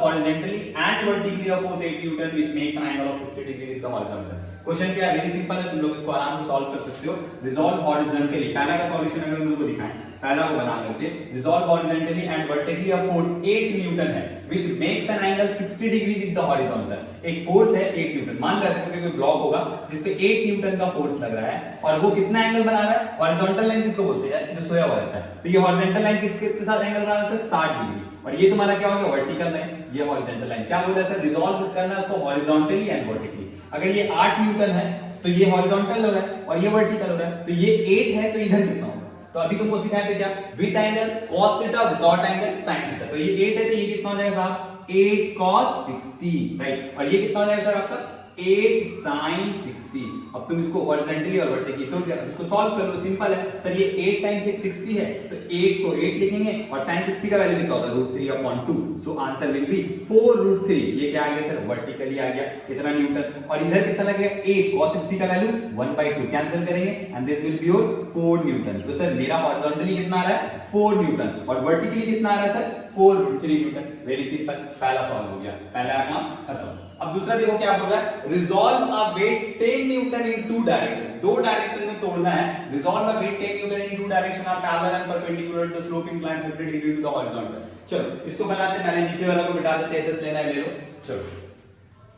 horizontally and vertically a force 8 Newton which makes an angle of 60 degree with the horizontal. Question क्या है? वेरी सिंपल है, तुम लोग इसको आराम से सॉल्व कर सकते हो। रिजॉल्व हॉरिजॉन्टली, पहला का सॉल्यूशन अगर तुमको दिखाएं, पहला को बना लेते। Resolve horizontally and vertically a force 8 newton है which makes an angle 60 degree with the horizontal. एक फोर्स है 8 न्यूटन, मान लो ऐसे कोई ब्लॉक होगा जिस पे 8 न्यूटन का फोर्स लग रहा है और वो कितना एंगल बना रहा है? हॉरिजॉन्टल लाइन किसको बोलते हैं? जो सोया हुआ रहता है। तो ये हॉरिजॉन्टल लाइन किसके साथ एंगल बना रहा है? 60 डिग्री। और ये तुम्हारा क्या हो गया? वर्टिकल लाइन, ये हॉरिजॉन्टल लाइन। क्या बोल रहा है सर? रिजॉल्व करना है उसको हॉरिजॉन्टली एंड वर्टिकली। अगर ये 8 न्यूटन है तो ये हॉरिजॉन्टल हो रहा है और ये वर्टिकल हो रहा है, तो ये 8 है तो इधर कितना होगा? तो अभी तुमको सिखाया था क्या? With angle cos theta without angle sin theta. तो ये 8 है तो ये कितना हो जाएगा साहब? 8 cos 60, राइट। और ये कितना हो जाएगा सर आपका? 8 sin 60। अब तुम इसको हॉरिजॉन्टली और वर्टिकली तो इसको सॉल्व कर लो, सिंपल है सर। ये 8 sin 60 है तो 8 को 8 लिखेंगे और sin 60 का वैल्यू कितना होगा? √3/2। So answer will be 4√3। ये क्या आ गया सर? वर्टिकली आ गया इतना न्यूटन। और इधर कितना लगेगा? 8 cos 60 का वैल्यू 1/2, कैंसिल करेंगे and this will be your 4 Newton. तो सर मेरा हॉरिजॉन्टली कितना आ रहा है? 4 न्यूटन और वर्टिकली कितना आ रहा है सर? 4√3 न्यूटन। वेरी सिंपल, पहला सॉल्व हो गया, पहला काम खत्म। अब दूसरा देखो क्या बोल रहा है? Resolve a weight 10 newton in two direction. दो डायरेक्शन में तोड़ना है। Resolve a weight 10 newton in two direction are parallel and perpendicular to the slope incline 50 degree to the horizontal. चलो इसको बनाते हैं, पहले नीचे वाला को मिटा देते हैं, एसएस लेना है ले लो। चलो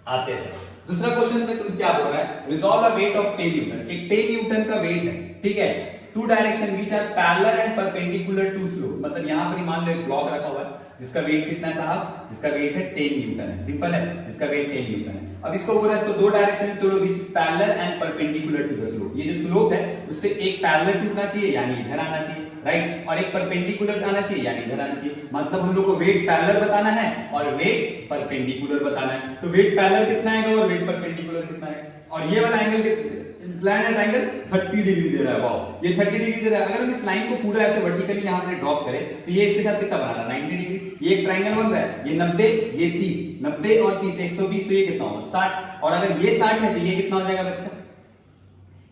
आते हैं सर दूसरा क्वेश्चन में। तुम क्या बोल रहा है? Resolve a weight of 10 newton. एक 10 न्यूटन का वेट है, ठीक है, two direction which are parallel and perpendicular to slope. मतलब यहां पर मान लो एक ब्लॉक रखा हुआ है जिसका वेट कितना है साहब? जिसका वेट है 10 न्यूटन है, सिंपल है, जिसका वेट 10 न्यूटन है। अब इसको बोल रहा है इसको दो डायरेक्शन में तोड़ो which is parallel and perpendicular to the slope. ये जो स्लोप है उससे एक पैरेलल टूटना चाहिए यानी इधर आना चाहिए, राइट, और एक परपेंडिकुलर आना चाहिए यानी इधर आना चाहिए। मतलब हम लोग को वेट पैरेलल बताना है और वेट परपेंडिकुलर बताना है। तो वेट पैरेलल कितना आएगा और वेट परपेंडिकुलर कितना आएगा? और ये वाला एंगल इंक्लाइंड एंगल 30 डिग्री दे रहा है। वाओ, ये 30 डिग्री दे रहा है। अगर हम इस लाइन को पूरा ऐसे वर्टिकली यहां पे ड्रॉप करें तो ये इसके साथ कितना बना रहा है? 90 डिग्री। ये एक ट्रायंगल बन रहा है, ये 90, ये 30, 90 और 30 120, तो ये कितना होगा? 60। और अगर ये 60 है तो ये कितना हो जाएगा बच्चा?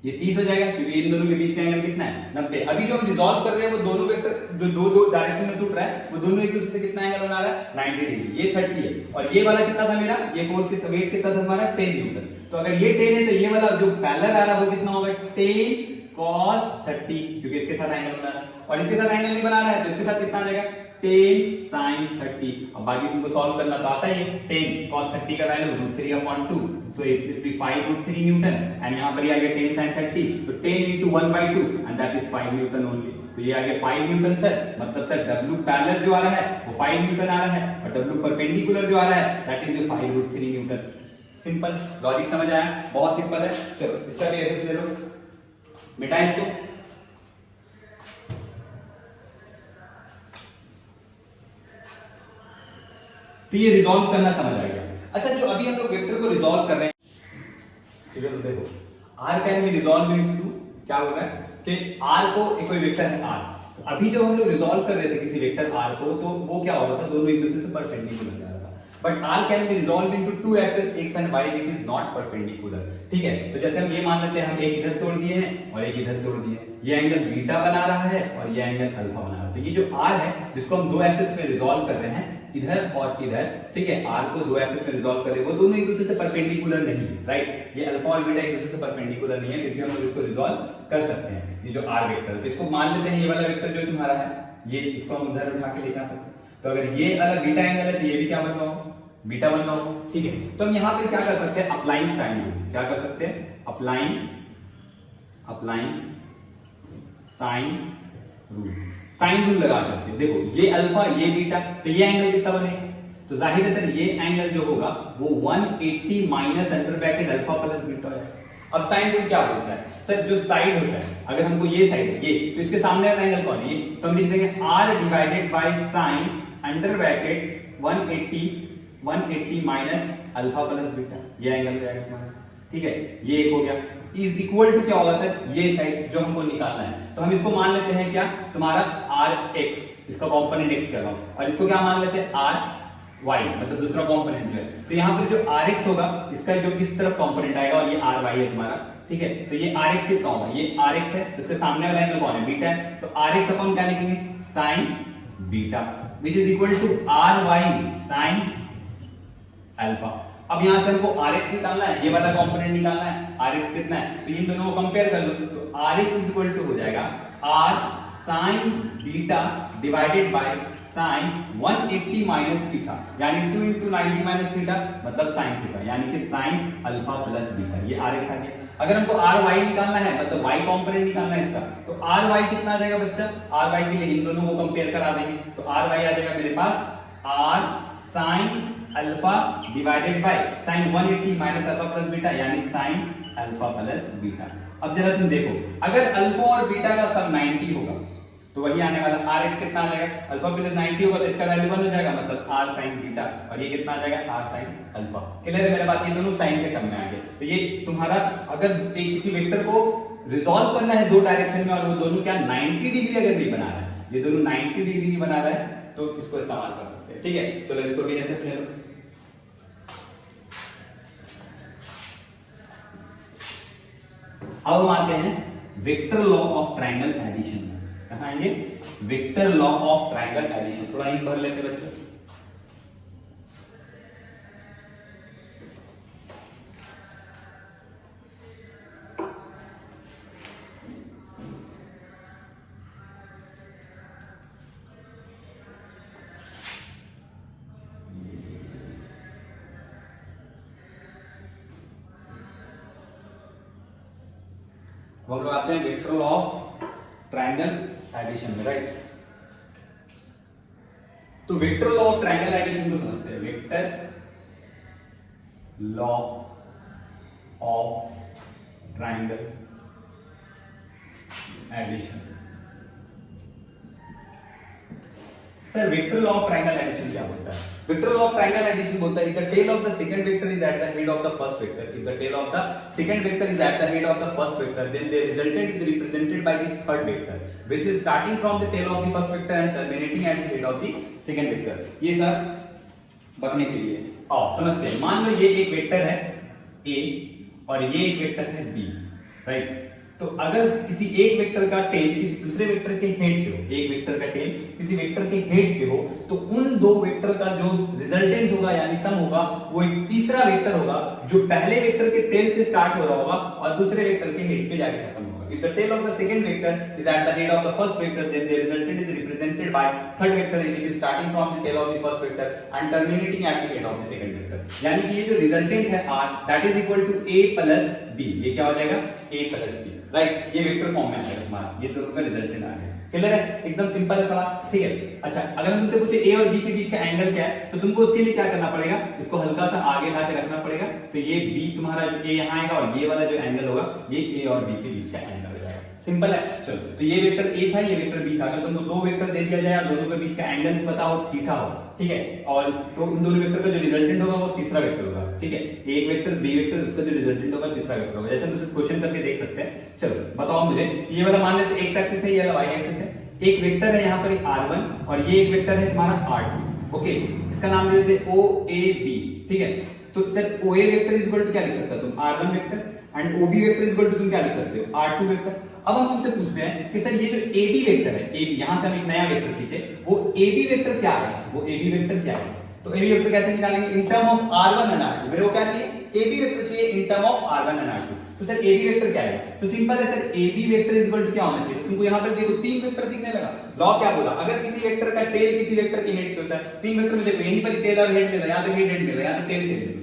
ये 30 हो जाएगा, क्योंकि इन दोनों के बीच का एंगल कितना है? 90। अभी जो हम रिजॉल्व कर रहे हैं वो दोनों वेक्टर जो दो डायरेक्शन में टूट रहा है वो दोनों एक दूसरे से कितना एंगल बना रहा है? 90 डिग्री। ये 30 है और ये वाला कितना था मेरा? ये फोर्स कितना, वेट कितना था हमारा? 10 न्यूटन। तो अगर ये 10 है तो ये वाला जो पैरेलल आ रहा है वो कितना होगा? 10 cos 30, क्योंकि इसके साथ एंगल बना रहा है और इसके साथ एंगल नहीं बना रहा है तो इसके साथ कितना आ जाएगा? 10 sin 30। अब बाकी तुमको सॉल्व करना तो आता ही है। 10 cos 30 का value √3/2, so it will be 5√3 Newton and यहां पर ये आ गया 10 sin 30, तो 10 into 1/2 and that is 5 Newton only. तो ये आ गया 5 न्यूटन सर। मतलब सर W पैरेलल जो आ रहा है वो 5 न्यूटन आ रहा है और W परपेंडिकुलर जो आ रहा है that is 5√3 Newton. Simple logic समझ आया? बहुत सिंपल है। चलो इसका भी एसएस ले लो, मिटा इसको। तो ये रिजॉल्व करना समझ आ गया। अच्छा, जो अभी हम लोग वेक्टर को रिजॉल्व कर रहे हैं, ठीक है, तो देखो r can be resolve into, क्या बोल रहा है कि r को एक कोई वेक्टर है r। तो अभी जब हम लोग रिजॉल्व कर रहे थे किसी वेक्टर r को तो वो क्या हो रहा था? दोनों एक दूसरे से परपेंडिकुलर जा रहा था। But r can be resolve into two axes x and y which is not perpendicular. ठीक है, तो जैसे हम ये मान लेते हैं हम एक इधर तोड़ दिए हैं और एक इधर तोड़ दिए, ये एंगल बीटा बना रहा है और ये एंगल अल्फा बना रहा है। तो ये जो r है जिसको हम दो एक्सेस में रिजॉल्व कर रहे हैं इधर और इधर, ठीक है, r को दो एक्सेस में रिजॉल्व कर रहे हैं, वो दोनों एक दूसरे से परपेंडिकुलर नहीं, राइट, ये अल्फा और बीटा एक दूसरे से परपेंडिकुलर नहीं है, फिर भी हम लोग इसको रिजॉल्व कर सकते हैं। ये जो r वेक्टर, तो इसको मान लेते हैं ये वाला वेक्टर जो तुम्हारा है, ये इसको हम उधर उठा के लेके आ सकते हैं। तो अगर ये वाला बीटा एंगल है तो ये भी क्या बन रहा होगा, बीटा बन रहा होगा। ठीक है, तो हम यहाँ पे क्या कर सकते हैं, अप्लाइंग साइन रूल, क्या कर सकते हैं, applying sine rule, sine rule लगा करते हैं। देखो ये अल्फा ये बीटा, तो ये एंगल कितना बनेगा, तो जाहिर है सर ये एंगल जो होगा वो 180 minus under bracket alpha plus beta है। अब साइन रूल क्या बोलता है, सर जो साइड होता है, अगर हमको ये साइड ये, तो इसके सामने वाला एंगल कौन है, ये, तो हम लिख देंगे r divided by sine under bracket 180 minus alpha plus beta, ये एंगल हो जाएगा तुम्हारा। ठीक है, ये एक हो गया, इज इक्वल टू क्या होगा सर, ये साइड जो हमको निकालना है, तो हम इसको मान लेते हैं क्या, तुम्हारा rx, इसका कंपोनेंट x कर रहा हूं, और इसको क्या मान लेते हैं ry, मतलब दूसरा कंपोनेंट जो है। तो यहाँ पर जो rx होगा इसका जो इस तरफ कंपोनेंट आएगा और ये ry है तुम्हारा। ठीक है, तो ये rx कितना होगा, ये rx है, तो इसके सामने वाला एंगल कौन है, बीटा है, तो rx अपॉन क्या लिखेंगे, sin beta, which is equal to ry sin alpha. अब यहां से हमको rx निकालना है, ये वाला कंपोनेंट निकालना है, rx कितना है, तो इन दोनों को कंपेयर कर लो, तो rx इज इक्वल टू हो जाएगा r sin beta divided by sin 180 minus theta, यानी 2 into 90 माइनस थीटा मतलब sin थीटा, यानी कि sin अल्फा प्लस बीटा, ये rx आ गया। अगर हमको ry निकालना है, मतलब y कंपोनेंट निकालना है इसका, तो ry कितना आ जाएगा बच्चा, ry के लिए इन दोनों को कंपेयर करा देंगे, तो ry आ जाएगा मेरे पास r sin alpha divided by sin 180 minus alpha plus beta, यानी sin अल्फा प्लस बीटा। अब जरा तुम देखो, अगर अल्फा और बीटा का सम 90 होगा तो वही आने वाला rx कितना आ जाएगा, अल्फा प्लस 90 होगा तो इसका वैल्यू 1 हो जाएगा, मतलब r sin बीटा, और ये कितना आ जाएगा, r sin अल्फा। क्लियर है मेरे बात, ये दोनों साइन के टर्म में आ गए। तो ये तुम्हारा अगर एक किसी वेक्टर को रिजॉल्व करना है दो डायरेक्शन में और वो दोनों क्या 90 डिग्री अगर नहीं बना रहा है, ये दोनों 90 डिग्री नहीं बना रहा है, तो इसको इस्तेमाल कर सकते हैं। ठीक है, चलो इसको भी ऐसे ले लो। अब हम आते हैं vector law of triangle addition में, कहां आएंगे, vector law of triangle addition. थोड़ा इन भर लेते बच्चों, हम लोग आते हैं vector law of triangle addition में, राइट। तो vector law of triangle addition को समझते हैं, vector law of triangle addition. Sir vector law of triangle addition क्या बोलता है, vector law of triangle addition बोलता है, if the tail of the second vector is at the head of the first vector, if the tail of the second vector is at the head of the first vector, then the resultant is represented by the third vector which is starting from the tail of the first vector and terminating at the head of the second vector। ये सर बकने के लिए आओ समझते हैं। मान लो ये एक वेक्टर है a और ये एक वेक्टर है b, राइट। तो अगर किसी एक वेक्टर का टेल किसी दूसरे वेक्टर के हेड पे हो, एक वेक्टर का टेल किसी वेक्टर के हेड पे हो, तो उन दो वेक्टर का जो रिजल्टेंट होगा यानी सम होगा वो एक तीसरा वेक्टर होगा जो पहले वेक्टर के टेल से स्टार्ट हो रहा होगा और दूसरे वेक्टर के हेड पे जाके खत्म होगा। If the tail of the second vector is at the head of the first vector, then the resultant is represented by third vector which is starting from the tail of the first vector and terminating at the head of the second vector। यानी कि ये जो रिजल्टेंट है r that is equal to a plus b, ये क्या हो जाएगा a plus b, राइट। ये वेक्टर फॉर्म में आएगा तुम्हारा, ये दोनों का रिजल्टेंट आ गया। क्लियर है, एकदम सिंपल है सवाल, ठीक है। अच्छा, अगर हम तुमसे पूछे a और b के बीच का एंगल क्या है, तो तुमको उसके लिए क्या करना पड़ेगा, इसको हल्का सा आगे ला के रखना पड़ेगा, तो ये b तुम्हारा a यहाँ आएगा और ये वाला जो एंगल होगा ये a और b के बीच का एंगल हो जाएगा। सिंपल है। चलो, तो ये वेक्टर a था, ये वेक्टर b था। अगर तुमको दो वेक्टर दे दिया जाए, दोनों के बीच का एंगल पता हो, थीटा हो, ठीक है, और तो उन दोनों वेक्टर का जो रिजल्टेंट होगा वो तीसरा वेक्टर होगा, ठीक है। एक वेक्टर b वेक्टर, उसका जो रिजल्टेंट होगा तीसरा वेक्टर होगा। जैसे हम इस क्वेश्चन करके देख सकते हैं। चलो बताओ मुझे, ये वाला मान लेते x एक्सिस है, ये वाला y एक्सिस है। एक वेक्टर है यहाँ पर r1 और ये एक वेक्टर है तुम्हारा r2, ओके, इसका नाम दे देते ओ ए बी, ठीक है। तो sir O A vector is equal to क्या लिख सकते हो तुम, R1 vector and O B vector is equal to तुम क्या लिख सकते हो, R2 वेक्टर। अब हम तुमसे पूछते हैं कि सर ये जो ए बी वेक्टर है, ए बी, यहां से हम एक नया वेक्टर खींचे, वो ए बी वेक्टर क्या है, वो ए बी वेक्टर क्या है। तो ए बी वेक्टर कैसे निकालेंगे, in term of R1 and R2। मेरे को क्या चाहिए, ए बी वेक्टर चाहिए in term of R1 and R2। तो सर ए बी वेक्टर क्या है, तो सिंपल है sir, A B vector is equal to क्या होना चाहिए। तुमको यहाँ पर देखो 3 वेक्टर दिखने लगा, लॉ क्या बोला, अगर किसी वेक्टर का टेल किसी वेक्टर के हेड पे होता है, 3 वेक्टर में देखो यहीं पर टेल और हेड मिल रहा है, यहाँ तो हेड मिल रहा है, यहाँ तो टेल मिल रहा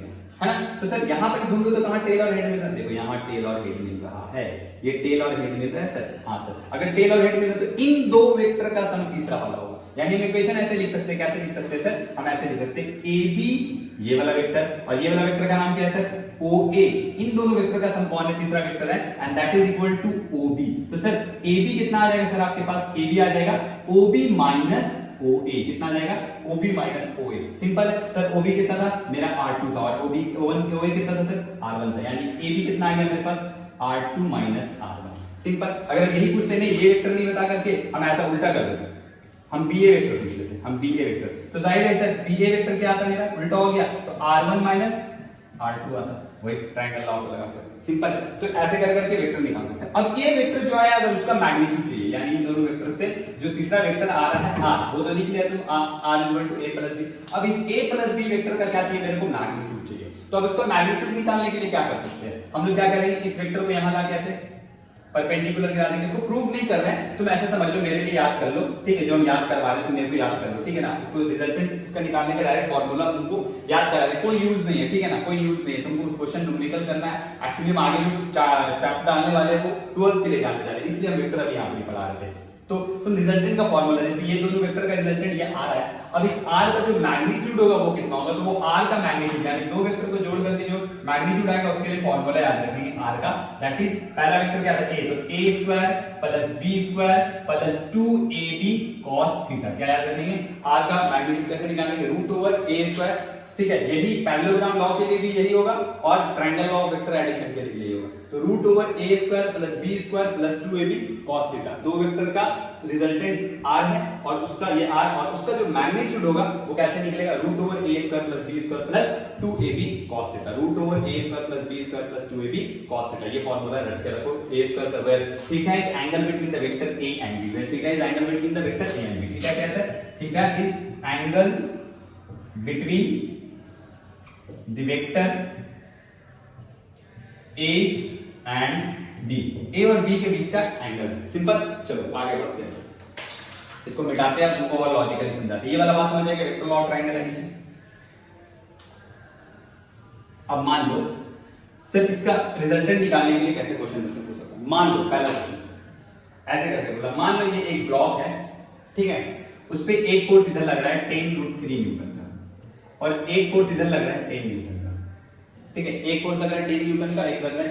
है ना। तो सर यहाँ पर ढूंढो तो कहाँ टेल और हेड मिल रहा है, देखो यहाँ टेल और हेड मिल रहा है, ये टेल और हेड मिल रहा है सर। हाँ सर, अगर टेल और हेड मिल रहा है तो इन दो वेक्टर का सम तीसरा वाला होगा। यानी हम इक्वेशन ऐसे लिख सकते हैं, कैसे लिख सकते हैं सर, हम ऐसे लिख सकते हैं ए बी ये वाला वेक्टर और ये वाला वेक्टर का नाम क्या है सर, ओ ए। इन दोनों वेक्टर का सम कौन है, तीसरा वेक्टर है, and that is equal to O B. तो सर ए बी कितना आ जाएगा सर, आपके पास ए बी आ जाएगा ओ बी माइनस ओ ए, कितना आ जाएगा ओ बी माइनस ओ ए। सिंपल है सर, ओ बी कितना था मेरा R2 था और ओ बी ओ ए कितना था सर, R1 था, यानी ए बी कितना आ गया मेरे पास R2 माइनस R1। सिंपल, अगर यही पूछते नहीं, ये वेक्टर नहीं बता करके हम ऐसा उल्टा कर देते, हम बी ए वेक्टर पूछ लेते, हम बी ए वेक्टर। तो जाहिर है सर बी ए वेक्टर क्या आता है मेरा, उल्टा हो गया, तो R1 माइनस R2 आता, वही ट्रायंगल लॉ को लगा कर। सिंपल, तो ऐसे कर करके वेक्टर निकाल सकते हैं। अब ये वेक्टर जो है अगर उसका मैग्नीट्यूड चाहिए, यानी इन दोनों वेक्टर से जो तीसरा वेक्टर आ रहा है R, वो तो लिख लिया तुम R equal to a plus B. अब इस a प्लस बी वेक्टर का क्या चाहिए मेरे को, मैग्नीट्यूड चाहिए। तो अब इसको मैग्नीट्यूड निकालने के लिए क्या कर सकते हैं हम लोग, क्या करेंगे, इस वेक्टर को यहां ला के ऐसे परपेंडिकुलर गिरा देंगे। इसको प्रूव नहीं कर रहे हैं, तुम ऐसे समझ लो, मेरे लिए याद कर लो, ठीक है, जो हम याद करवा रहे हैं तुम मेरे को याद कर लो, ठीक है ना। इसको रिजल्टेंट इसका निकालने का डायरेक्ट फार्मूला तुमको याद करा रहे हैं, कोई यूज नहीं है, ठीक है ना, कोई यूज नहीं है। तुमको क्वेश्चन न्यूमेरिकल करना है, एक्चुअली हम आगे जो चैप्टर डालने वाले हैं वो 12th के लिए डालने जा रहे हैं, इसलिए हम वेक्टर अभी यहाँ पे पढ़ा रहे थे। तो तुम रिजल्टेंट का फार्मूला, जैसे ये दोनों वेक्टर का रिजल्टेंट ये आ रहा है, अब इस r का जो मैग्नीट्यूड होगा वो कितना होगा, तो वो r का मैग्नीट्यूड, यानी दो वेक्टर को जोड़ करके जो मैग्नीट्यूड आएगा उसके लिए फार्मूला याद रखेंगे r का, दैट इज पहला वेक्टर क्या था a, तो a square plus b square plus 2ab cos theta, क्या याद रखेंगे, r का मैग्नीट्यूड कैसे निकालेंगे, रूट ओवर a स्क्वायर, ठीक है। यही पैरेललोग्राम लॉ के लिए भी यही होगा और triangle law of vector addition के लिए भी यही होगा। तो root over a square plus b square plus 2ab cos theta, दो वेक्टर का रिजल्टेंट r है और उसका ये r, और उसका जो मैग्नीट्यूड होगा वो कैसे निकलेगा, root over a square plus b square plus 2ab cos theta, root over a square plus b square plus 2ab cos theta. ये फार्मूला रट के रखो, a स्क्वायर पर where theta is angle between the vector a and b, where theta is angle between the vector a and b। Theta क्या है, theta is angle between the vector a and b, a और b के बीच का एंगल। सिंपल, चलो आगे बढ़ते हैं, इसको मिटाते हैं, तुमको और लॉजिकली समझाते हैं। ये वाला बात समझ आएगा, vector law of triangle addition. अब मान लो सर इसका रिजल्टेंट निकालने के लिए कैसे क्वेश्चन पूछ सकता हूं। मान लो पहला क्वेश्चन ऐसे करके बोला, मान लो ये एक ब्लॉक है, ठीक है, उस पे एक फोर्स इधर लग रहा है 10√3 न्यूटन का और एक फोर्स इधर लग रहा है 10 न्यूटन का, ठीक है, एक फोर्स लग रहा है 10 न्यूटन का, एक लग रहा है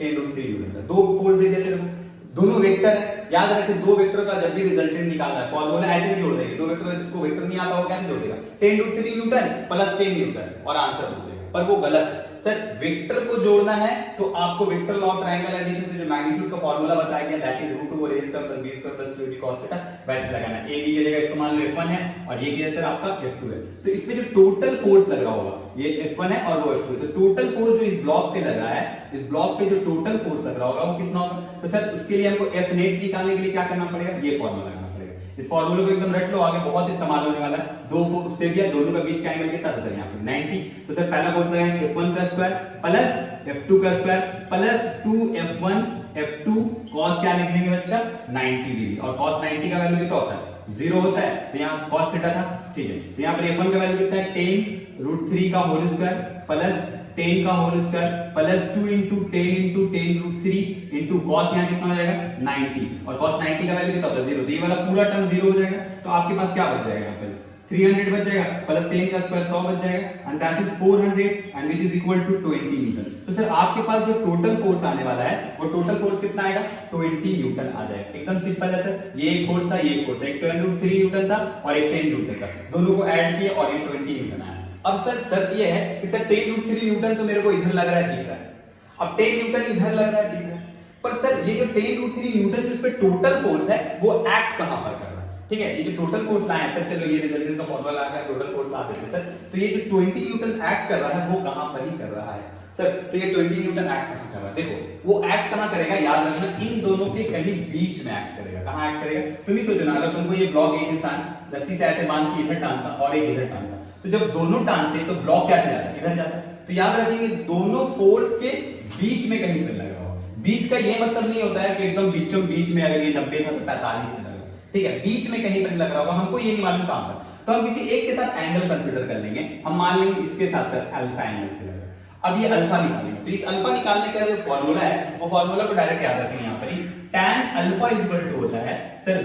10√3 न्यूटन का, दो फोर्स दे देते हैं, दोनों वेक्टर है। याद रखें दो वेक्टर का जब भी रिजल्टेंट निकालना है फॉर्मूला ऐसे नहीं जोड़ देंगे, दो वेक्टर जिसको वेक्टर नहीं आता हो कैसे जोड़ देगा, 10√3 न्यूटन प्लस 10 न्यूटन और आंसर बोल देगा, पर वो गलत है। सर वेक्टर को जोड़ना है तो आपको vector law of triangle addition से जो मैग्नीट्यूड का फॉर्मूला बताया गया that is root over a square plus b square plus 2ab cos theta, वैसे लगाना है। a b की जगह इसको मान लो f1 है और ये क्या है सर आपका f2 है, तो इसमें जो टोटल फोर्स लग रहा होगा ये f1 है और वो f2 है, तो टोटल फोर्स जो इस ब्लॉक पे लग रहा है, इस ब्लॉक पे जो टोटल फोर्स लग रहा होगा वो कितना होगा। तो सर उसके लिए हमको f नेट निकालने के लिए क्या करना पड़ेगा, ये फॉर्मूला लगाना पड़ेगा। इस फॉर्मूले को एकदम रट लो, आगे बहुत इस्तेमाल होने वाला है। दो फोर्स दे दिया, दोनों का बीच का एंगल कितना था सर यहाँ पे 90, तो सर पहला फोर्स लगाएंगे f1 का स्क्वायर प्लस f2 का square plus 2f1 f2 cos क्या लिख देंगे बच्चा 90 डिग्री, और cos 90 का वैल्यू कितना होता है 0 होता है, तो यहाँ cos थीटा था, ठीक है। तो यहाँ पर f1 का वैल्यू कितना है 10√3 का होल स्क्वायर प्लस 10 का whole square plus 2 into 10 into 10√3 into cos यहाँ कितना हो जाएगा 90, और cos 90 का वैल्यू कितना होता है 0, तो ये वाला पूरा टर्म 0 हो जाएगा। तो आपके पास क्या बच जाएगा यहाँ पर 300 बच जाएगा प्लस 10 का स्क्वायर 100 बच जाएगा and that is 400 and which is equal to 20 newton. तो सर आपके पास जो टोटल फोर्स आने वाला है वो टोटल फोर्स कितना आएगा 20 न्यूटन आ जाएगा। एकदम सिंपल है सर, ये एक फोर्स था, ये एक फोर्स था, एक 10√3 न्यूटन था और एक 10 न्यूटन था, दोनों को ऐड किए और ये 20 न्यूटन आया। अब सर शर्त ये है कि सर 10√3 न्यूटन तो मेरे को इधर लग रहा है दिख रहा है, अब 10 न्यूटन इधर लग रहा है दिख रहा है, पर सर ये जो 10√3 न्यूटन जिस पे टोटल फोर्स है वो एक्ट कहां पर कर रहा है, ठीक है। ये जो टोटल फोर्स लाए हैं सर, चलो ये रिजल्टेंट का फॉर्मूला लगाकर टोटल फोर्स ला देते हैं सर। तो ये जो 20 न्यूटन एक्ट कर रहा है वो कहां पर ही कर रहा है सर? तो ये 20 न्यूटन एक्ट कहां कर रहा है? देखो वो एक्ट कहां करेगा, याद रखना इन दोनों के कहीं बीच में एक्ट करेगा। कहां एक्ट करेगा? तुम ही सोचो ना, अगर तुमको ये ब्लॉक एक इंसान रस्सी से ऐसे बांध के इधर टांगता और एक इधर टांगता, तो जब दोनों टांगते तो ब्लॉक कैसे जाता है? इधर जाता है। तो याद रखेंगे दोनों फोर्स के बीच में कहीं पर लग रहा हो। बीच का ये मतलब नहीं होता है कि एकदम बीचों बीच में, अगर ये 90 था तो 45 में लगा, ठीक है, बीच में कहीं पर लग रहा होगा, हमको ये नहीं मालूम कहां पर। तो हम किसी एक के साथ एंगल कंसीडर कर लेंगे, हम मान लेंगे इसके साथ सर अल्फा एंगल पे लगा। अब ये अल्फा निकालेंगे, तो इस अल्फा निकालने का जो फॉर्मूला है वो फॉर्मूला को डायरेक्ट याद रखेंगे। यहां पर ही tan alpha is equal to होता है sir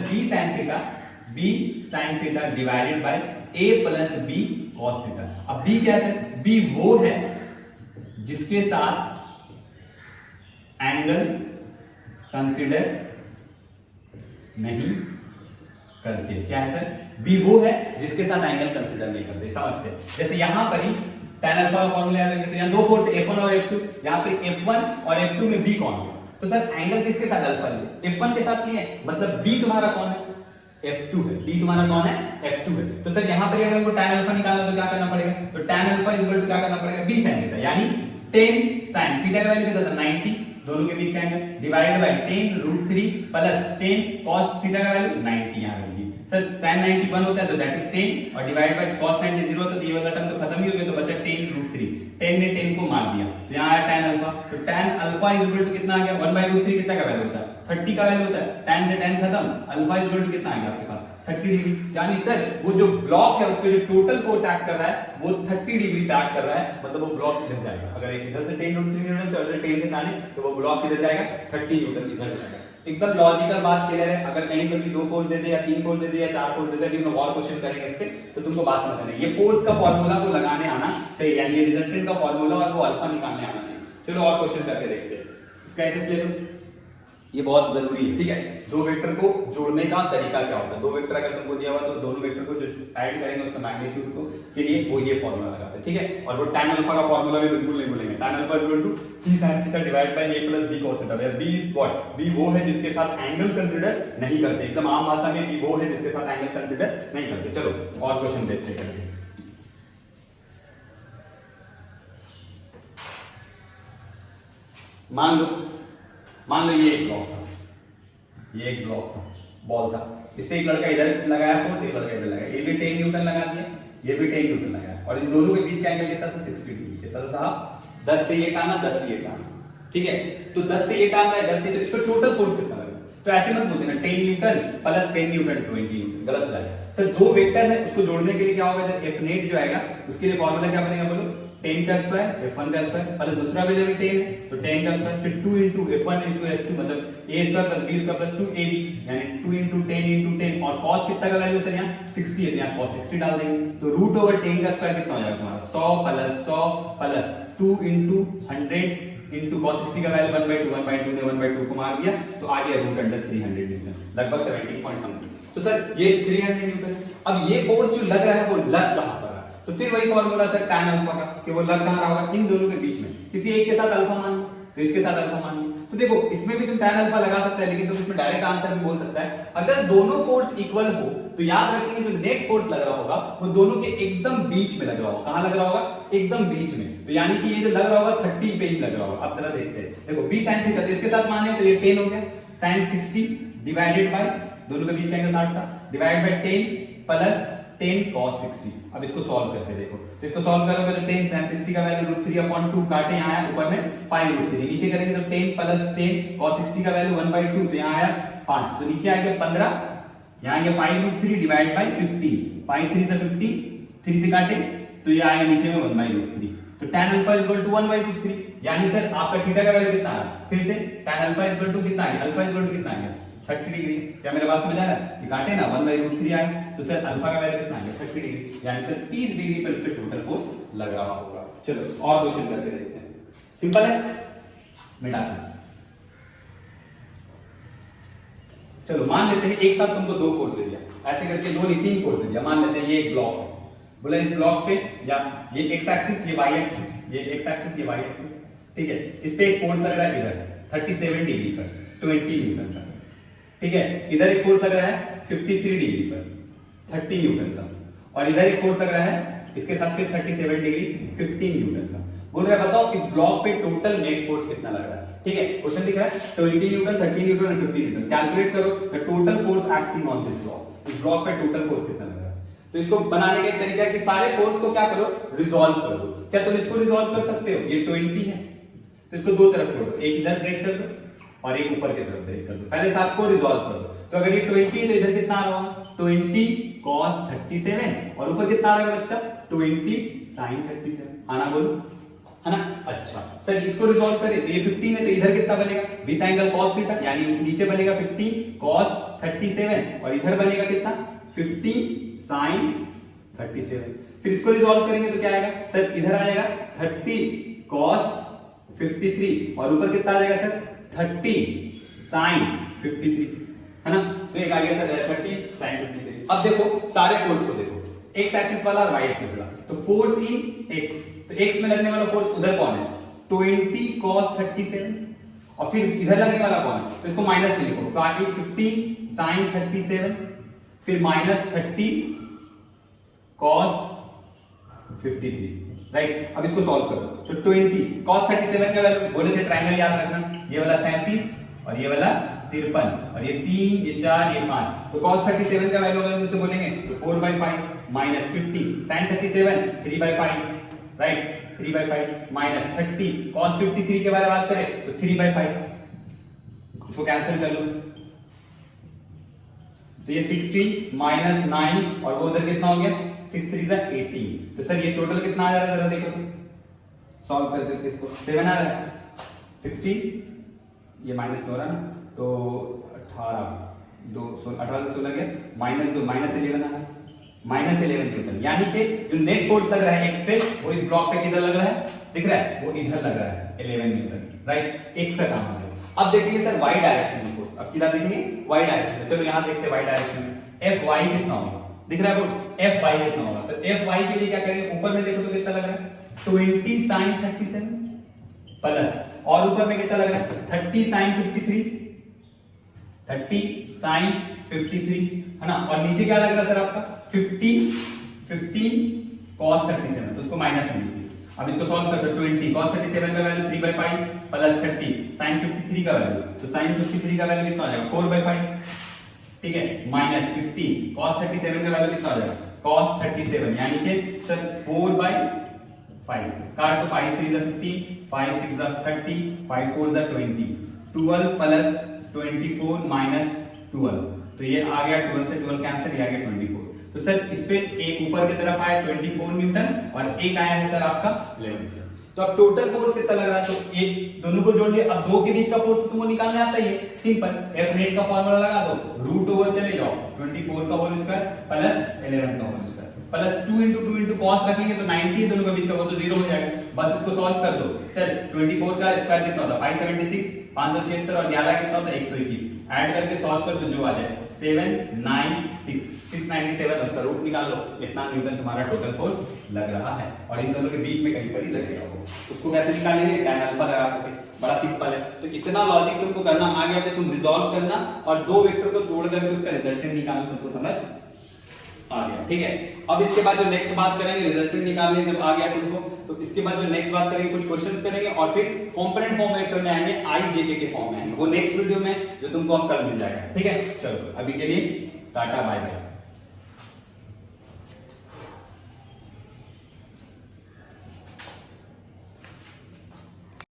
b sin theta divided by a plus b cos theta. अब b क्या है सर? b वो है जिसके साथ एंगल कंसीडर नहीं करते। क्या है सर? b वो है जिसके साथ एंगल कंसीडर नहीं करते। समझते? जैसे यहां पर ही tan अल्फा का फॉर्मूला याद रखें, तो यहां दो फोर्स F1 और F2, यहां पे F1 और F2 में b कौन है? तो सर एंगल किसके साथ अल्फा लिए? F1 के साथ लिए, मतलब b तुम्हारा कौन है? F2 है। b तुम्हारा कौन है? F2 है। तो सर यहां पर अगर हमको tan अल्फा निकालना तो क्या करना पड़ेगा? तो tan alpha is equal to क्या करना पड़ेगा? b sin थीटा, यानी 10 sin थीटा का वैल्यू कितना था? 90, दोनों के बीच का angle divided by 10√3 plus 10 cos theta का वैल्यू 90 यहां रख दी। सर tan 90 1 होता है तो दैट इज 10 और डिवाइड बाय cos 90 0 होता है, तो ये वाला टर्म तो खत्म ही हो गया, तो बचा 10√3। 10 ने 10 को मार दिया तो यहां आया tan अल्फा। तो tan alpha is equal to कितना आ गया? 1/√3 कितना का वैल्यू होता है? 30 का वैल्यू होता है। tan से tan खत्म, अल्फा इज इक्वल टू कितना आ गया आपके पास? 30 डिग्री। यानी सर वो जो ब्लॉक है उस पे जो टोटल फोर्स एक्ट कर रहा है वो 30 डिग्री पे एक्ट कर रहा है, मतलब वो ब्लॉक इधर जाएगा। अगर एक इधर से 10√3 न्यूटन से उधर 10 से टाने तो वो ब्लॉक इधर जाएगा, 30 न्यूटन इधर जाएगा। एकदम लॉजिकल बात क्लियर है। अगर कहीं पर भी 2 फोर्स दे दे या 3 फोर्स दे दे या 4 फोर्स दे दे, हम और क्वेश्चन करेंगे इस पे, तो तुमको बात समझ आना है। ये फोर्स का फार्मूला को लगाने आना चाहिए, यानी ये रिजल्टेंट का फार्मूला और वो अल्फा निकालने आना चाहिए। चलो और क्वेश्चन करके देखते हैं। इसका एसएस ले लो, ये बहुत जरूरी है, ठीक है। दो वेक्टर को जोड़ने का तरीका क्या होता है? दो वेक्टर अगर तुमको दिया हुआ तो दोनों वेक्टर को जो ऐड करेंगे उसका मैग्नीट्यूड को के लिए वो ये फार्मूला लगाते हैं, ठीक है। और वो tan अल्फा का फार्मूला भी बिल्कुल नहीं भूलेंगे। tan alpha equal to c sin theta divide by a plus b cos theta, where b is what? b वो है जिसके साथ एंगल कंसीडर नहीं करते। एकदम आम भाषा में b वो है जिसके साथ एंगल कंसीडर नहीं करते। चलो और क्वेश्चन देखते हैं। मान लो ये एक ब्लॉक था, ये एक ब्लॉक था, बॉल था, इस पे एक लड़का इधर लगाया फोर्स, एक लड़का इधर लगाया, ये भी 10 न्यूटन लगा दिया, ये भी 10 न्यूटन लगाया, और इन दोनों के बीच का एंगल कितना था? 60 डिग्री। कितना था साहब? 10 से ये टाना, 10 से ये टाना, ठीक है। तो 10 से ये टान रहा है, 10 से, तो इस पर टोटल फोर्स कितना लगा? तो ऐसे मत बोलते ना 10 न्यूटन प्लस 10 न्यूटन 20 न्यूटन, गलत हो जाएगा सर। दो वेक्टर है उसको जोड़ने के लिए क्या होगा? जब F नेट जो आएगा उसके लिए फॉर्मूला क्या बनेगा बोलो? 10 का स्क्वायर F1 का स्क्वायर प्लस दूसरा भी जब 10 है तो 10 का स्क्वायर, फिर 2 into F1 into F2 मतलब a square plus b square plus 2ab, यानी 2 into 10 into 10। और cos कितना का वैल्यू सर? यहाँ 60 है तो यहाँ cos 60 डाल देंगे, तो रूट ओवर 10 का स्क्वायर कितना हो जाएगा तुम्हारा? 100 प्लस 2 into 100 into cos 60 का वैल्यू 1/2 ने 1/2 को मार दिया तो आ गया रूट अंडर 300 न्यूटन, लगभग 70 पॉइंट समथिंग। तो सर ये 300 न्यूटन। अब ये फोर्स जो लग रहा है वो लग कहां पर? तो फिर वही फॉर्मूला सर tan अल्फा का कि वो लग कहां रहा होगा? इन दोनों के बीच में। किसी एक के साथ अल्फा मान लो तो इसके साथ अल्फा मान लो, तो देखो इसमें भी तुम tan अल्फा लगा सकता है, लेकिन तुम इसमें डायरेक्ट आंसर भी बोल सकता है। अगर दोनों फोर्स इक्वल हो तो याद रखेंगे जो नेट फोर्स लग रहा होगा वो दोनों के एकदम बीच में लग रहा होगा। कहां लग रहा होगा? एकदम बीच में। तो यानी कि ये जो लग रहा होगा 30 पे ही लग रहा होगा। अब जरा देखते हैं, देखो b sin थीटा, तो इसके साथ माने तो ये 10 हो गया, sin 60 डिवाइडेड बाय, दोनों के बीच का एंगल 60 था, डिवाइड बाय 10 प्लस 10 cos 60। अब इसको सॉल्व करके देखो, तो इसको सॉल्व करोगे तो 10 sin 60 का वैल्यू √3/2 काटे, यहाँ आया ऊपर में 5√3, नीचे करेंगे तो 10 प्लस 10 cos 60 का वैल्यू 1/2, तो यहाँ आया 5, तो नीचे आ गया 15, यहाँ आएगा 5√3 डिवाइड बाय 15, 5 3 से 50, 3 से काटे तो ये आएगा नीचे में 1/√3। तो tan अल्फा इक्वल टू 1/√3, यानी सर आपका थीटा का वैल्यू कितना है? फिर से tan अल्फा इक्वल टू कितना है? अल्फा इक्वल टू कितना है? 30 डिग्री। क्या मेरा बात समझ आ रहा है? ये काटे ना 1/√3 आए, तो सर अल्फा का वैल्यू कितना है? 30 डिग्री, यानी सर 30 डिग्री पर इस पे टोटल फोर्स लग रहा होगा। चलो और क्वेश्चन करके देखते हैं, सिंपल है, मिटाते हैं। चलो मान लेते हैं एक साथ तुमको 2 फोर्स दे दिया, ऐसे करके 2 नहीं 3 फोर्स दे दिया। मान लेते हैं ये एक ब्लॉक है, बोला इस ब्लॉक पे या ये एक्स एक्सिस, ये वाई एक्सिस, ये एक्स एक्सिस, ये वाई एक्सिस, ठीक है। इस पे एक फोर्स लग रहा है इधर 37 डिग्री पर 20 न्यूटन का, ठीक है, इधर एक फोर्स लग रहा है 53 डिग्री पर 30 न्यूटन का, और इधर एक फोर्स लग रहा है इसके साथ फिर 37 डिग्री 15 न्यूटन का। बोल रहा है बताओ इस ब्लॉक पे टोटल नेट फोर्स कितना लग रहा है। ठीक है, क्वेश्चन दिख रहा है 20 न्यूटन, 30 न्यूटन और 15 न्यूटन। कैलकुलेट करो the total force acting on this block. इस ब्लॉक पे टोटल फोर्स कितना लग रहा है। तो इसको बनाने का एक तरीका है कि सारे फोर्स को क्या करो, रिजॉल्व कर दो। क्या तुम इसको रिजॉल्व कर सकते हो? ये 20 है तो इसको दो तरफ तोड़ दो, एक इधर ब्रेक कर दो और एक ऊपर की तरफ ब्रेक कर दो। पहले साथ को रिजॉल्व कर दो। तो अगर ये 20 है तो इधर कितना आ रहा होगा 20 cos 37 और ऊपर कितना आ रहा है बच्चा 20 sin 37। आना बोलो, है ना। अच्छा सर इसको रिजॉल्व करें तो ये 15 है तो इधर कितना बनेगा विद एंगल cos थीटा, यानी नीचे बनेगा 15 cos 37 और इधर बनेगा कितना 50 sin 37। फिर इसको रिजॉल्व करेंगे तो क्या आएगा सर, इधर आ जाएगा 30 cos 53 और ऊपर कितना आ जाएगा सर 30 sin 53, है ना। तो एक आ गया सर 30 sin 53। अब देखो सारे फोर्स को देखो, एक्स एक्सिस वाला और वाई एक्सिस वाला। तो फोर्स इन एक्स, तो एक्स में लगने वाला फोर्स उधर कौन है 20 cos 37 और फिर इधर लगने वाला कौन है, तो इसको माइनस में लिखो 50 sin 37 फिर माइनस 30 cos 53, राइट। अब इसको सॉल्व करो तो 20 cos 37 का वैल्यू बोले थे ट्रायंगल याद रखना, ये वाला 37 और ये वाला 53 और ये 3 ये 4 ये 5। तो cos 37 का वैल्यू अगर मुझसे बोलेंगे तो 4/5 minus 50 sin 37 3/5, right 3/5 minus 30 cos 53 के बारे में बात करें तो 3/5। इसको कैंसिल कर लो तो ये 60 माइनस 9 और वो उधर कितना हो गया 6 3 18। तो सर ये टोटल कितना आ जा रहा है जरा देखो, सॉल्व कर करके इसको 7 आ रहा है 60, ये माइनस में हो रहा है ना, तो 18 2 18 से 16 गया माइनस 2 माइनस 11 आ रहा है माइनस 11 न्यूटन। यानी कि जो नेट फोर्स लग रहा है एक्स पे वो इस ब्लॉक पे किधर लग रहा है दिख रहा है, वो इधर लग रहा है 11 न्यूटन, राइट। एक से काम है। अब देखेंगे सर वाई डायरेक्शन में फोर्स, अब किधर देखेंगे वाई डायरेक्शन में। चलो यहां देखते हैं वाई डायरेक्शन में एफ वाई कितना होगा, दिख रहा है बोर्ड एफ वाई कितना होगा। तो एफ वाई के लिए क्या करेंगे, ऊपर में देखो तो कितना लग रहा है 20 sin 37 प्लस और ऊपर में कितना लग रहा है 30 sin 53 30 sin 53, है ना। और नीचे क्या लग रहा है सर आपका 15 cos 37, तो उसको माइनस में लिखिए। अब इसको सॉल्व करते हैं 20 cos 37 का वैल्यू 3/5 प्लस 30 sin 53 का वैल्यू, तो sin 53 का वैल्यू कितना आ जाएगा 4/5, ठीक है, माइनस 50 cos 37 का वैल्यू कितना आ जाएगा cos 37, यानी कि सर 4/5 काट तो 5 3 15 5 6 30 5 4 20 12 प्लस 24 माइनस 12, तो ये आ गया 12 से 12 कैंसिल, ये आ गया 24। तो सर इस पे एक ऊपर की तरफ आया 24 न्यूटन और एक आया है सर आपका 11। तो अब टोटल फोर्स कितना लग रहा है, तो एक दोनों को जोड़ लिया। अब दो के बीच का फोर्स तो तुमको निकालने आता ही है, सिंपल एफ नेट का फार्मूला लगा दो, रूट ओवर चले जाओ 24 का होल स्क्वायर प्लस 11 का whole square plus 2 into cos रखेंगे तो 90 दोनों के बीच का वो तो 0 हो जाएगा। बस इसको सॉल्व कर दो। सर 24 का स्क्वायर कितना होता है 576 576 और 11 कितना होता है 121, ऐड करके सॉल्व कर दो जो आ जाए 796 697, उसका रूट निकाल लो, इतना न्यूटन तुम्हारा टोटल फोर्स लग रहा है। और इन दोनों के बीच में कहीं पर ही लगेगा वो, उसको कैसे निकालेंगे tan अल्फा लगा करके, बड़ा सिंपल है। तो इतना लॉजिक तुमको करना आ गया तो तुम रिजॉल्व करना और दो वेक्टर को तोड़ करके उसका रिजल्टेंट निकालना तुमको समझ आ गया, ठीक है। अब इसके बाद जो नेक्स्ट बात करेंगे रिजल्टेंट निकालने जब आ गया तुमको, तो इसके बाद जो नेक्स्ट बात करेंगे कुछ क्वेश्चंस करेंगे और फिर कंपोनेंट फॉर्म वेक्टर में आएंगे, आई जे के फॉर्म में आएंगे, वो नेक्स्ट वीडियो में जो तुमको अब कल मिल जाएगा, ठीक है। चलो अभी के लिए टाटा बाय बाय।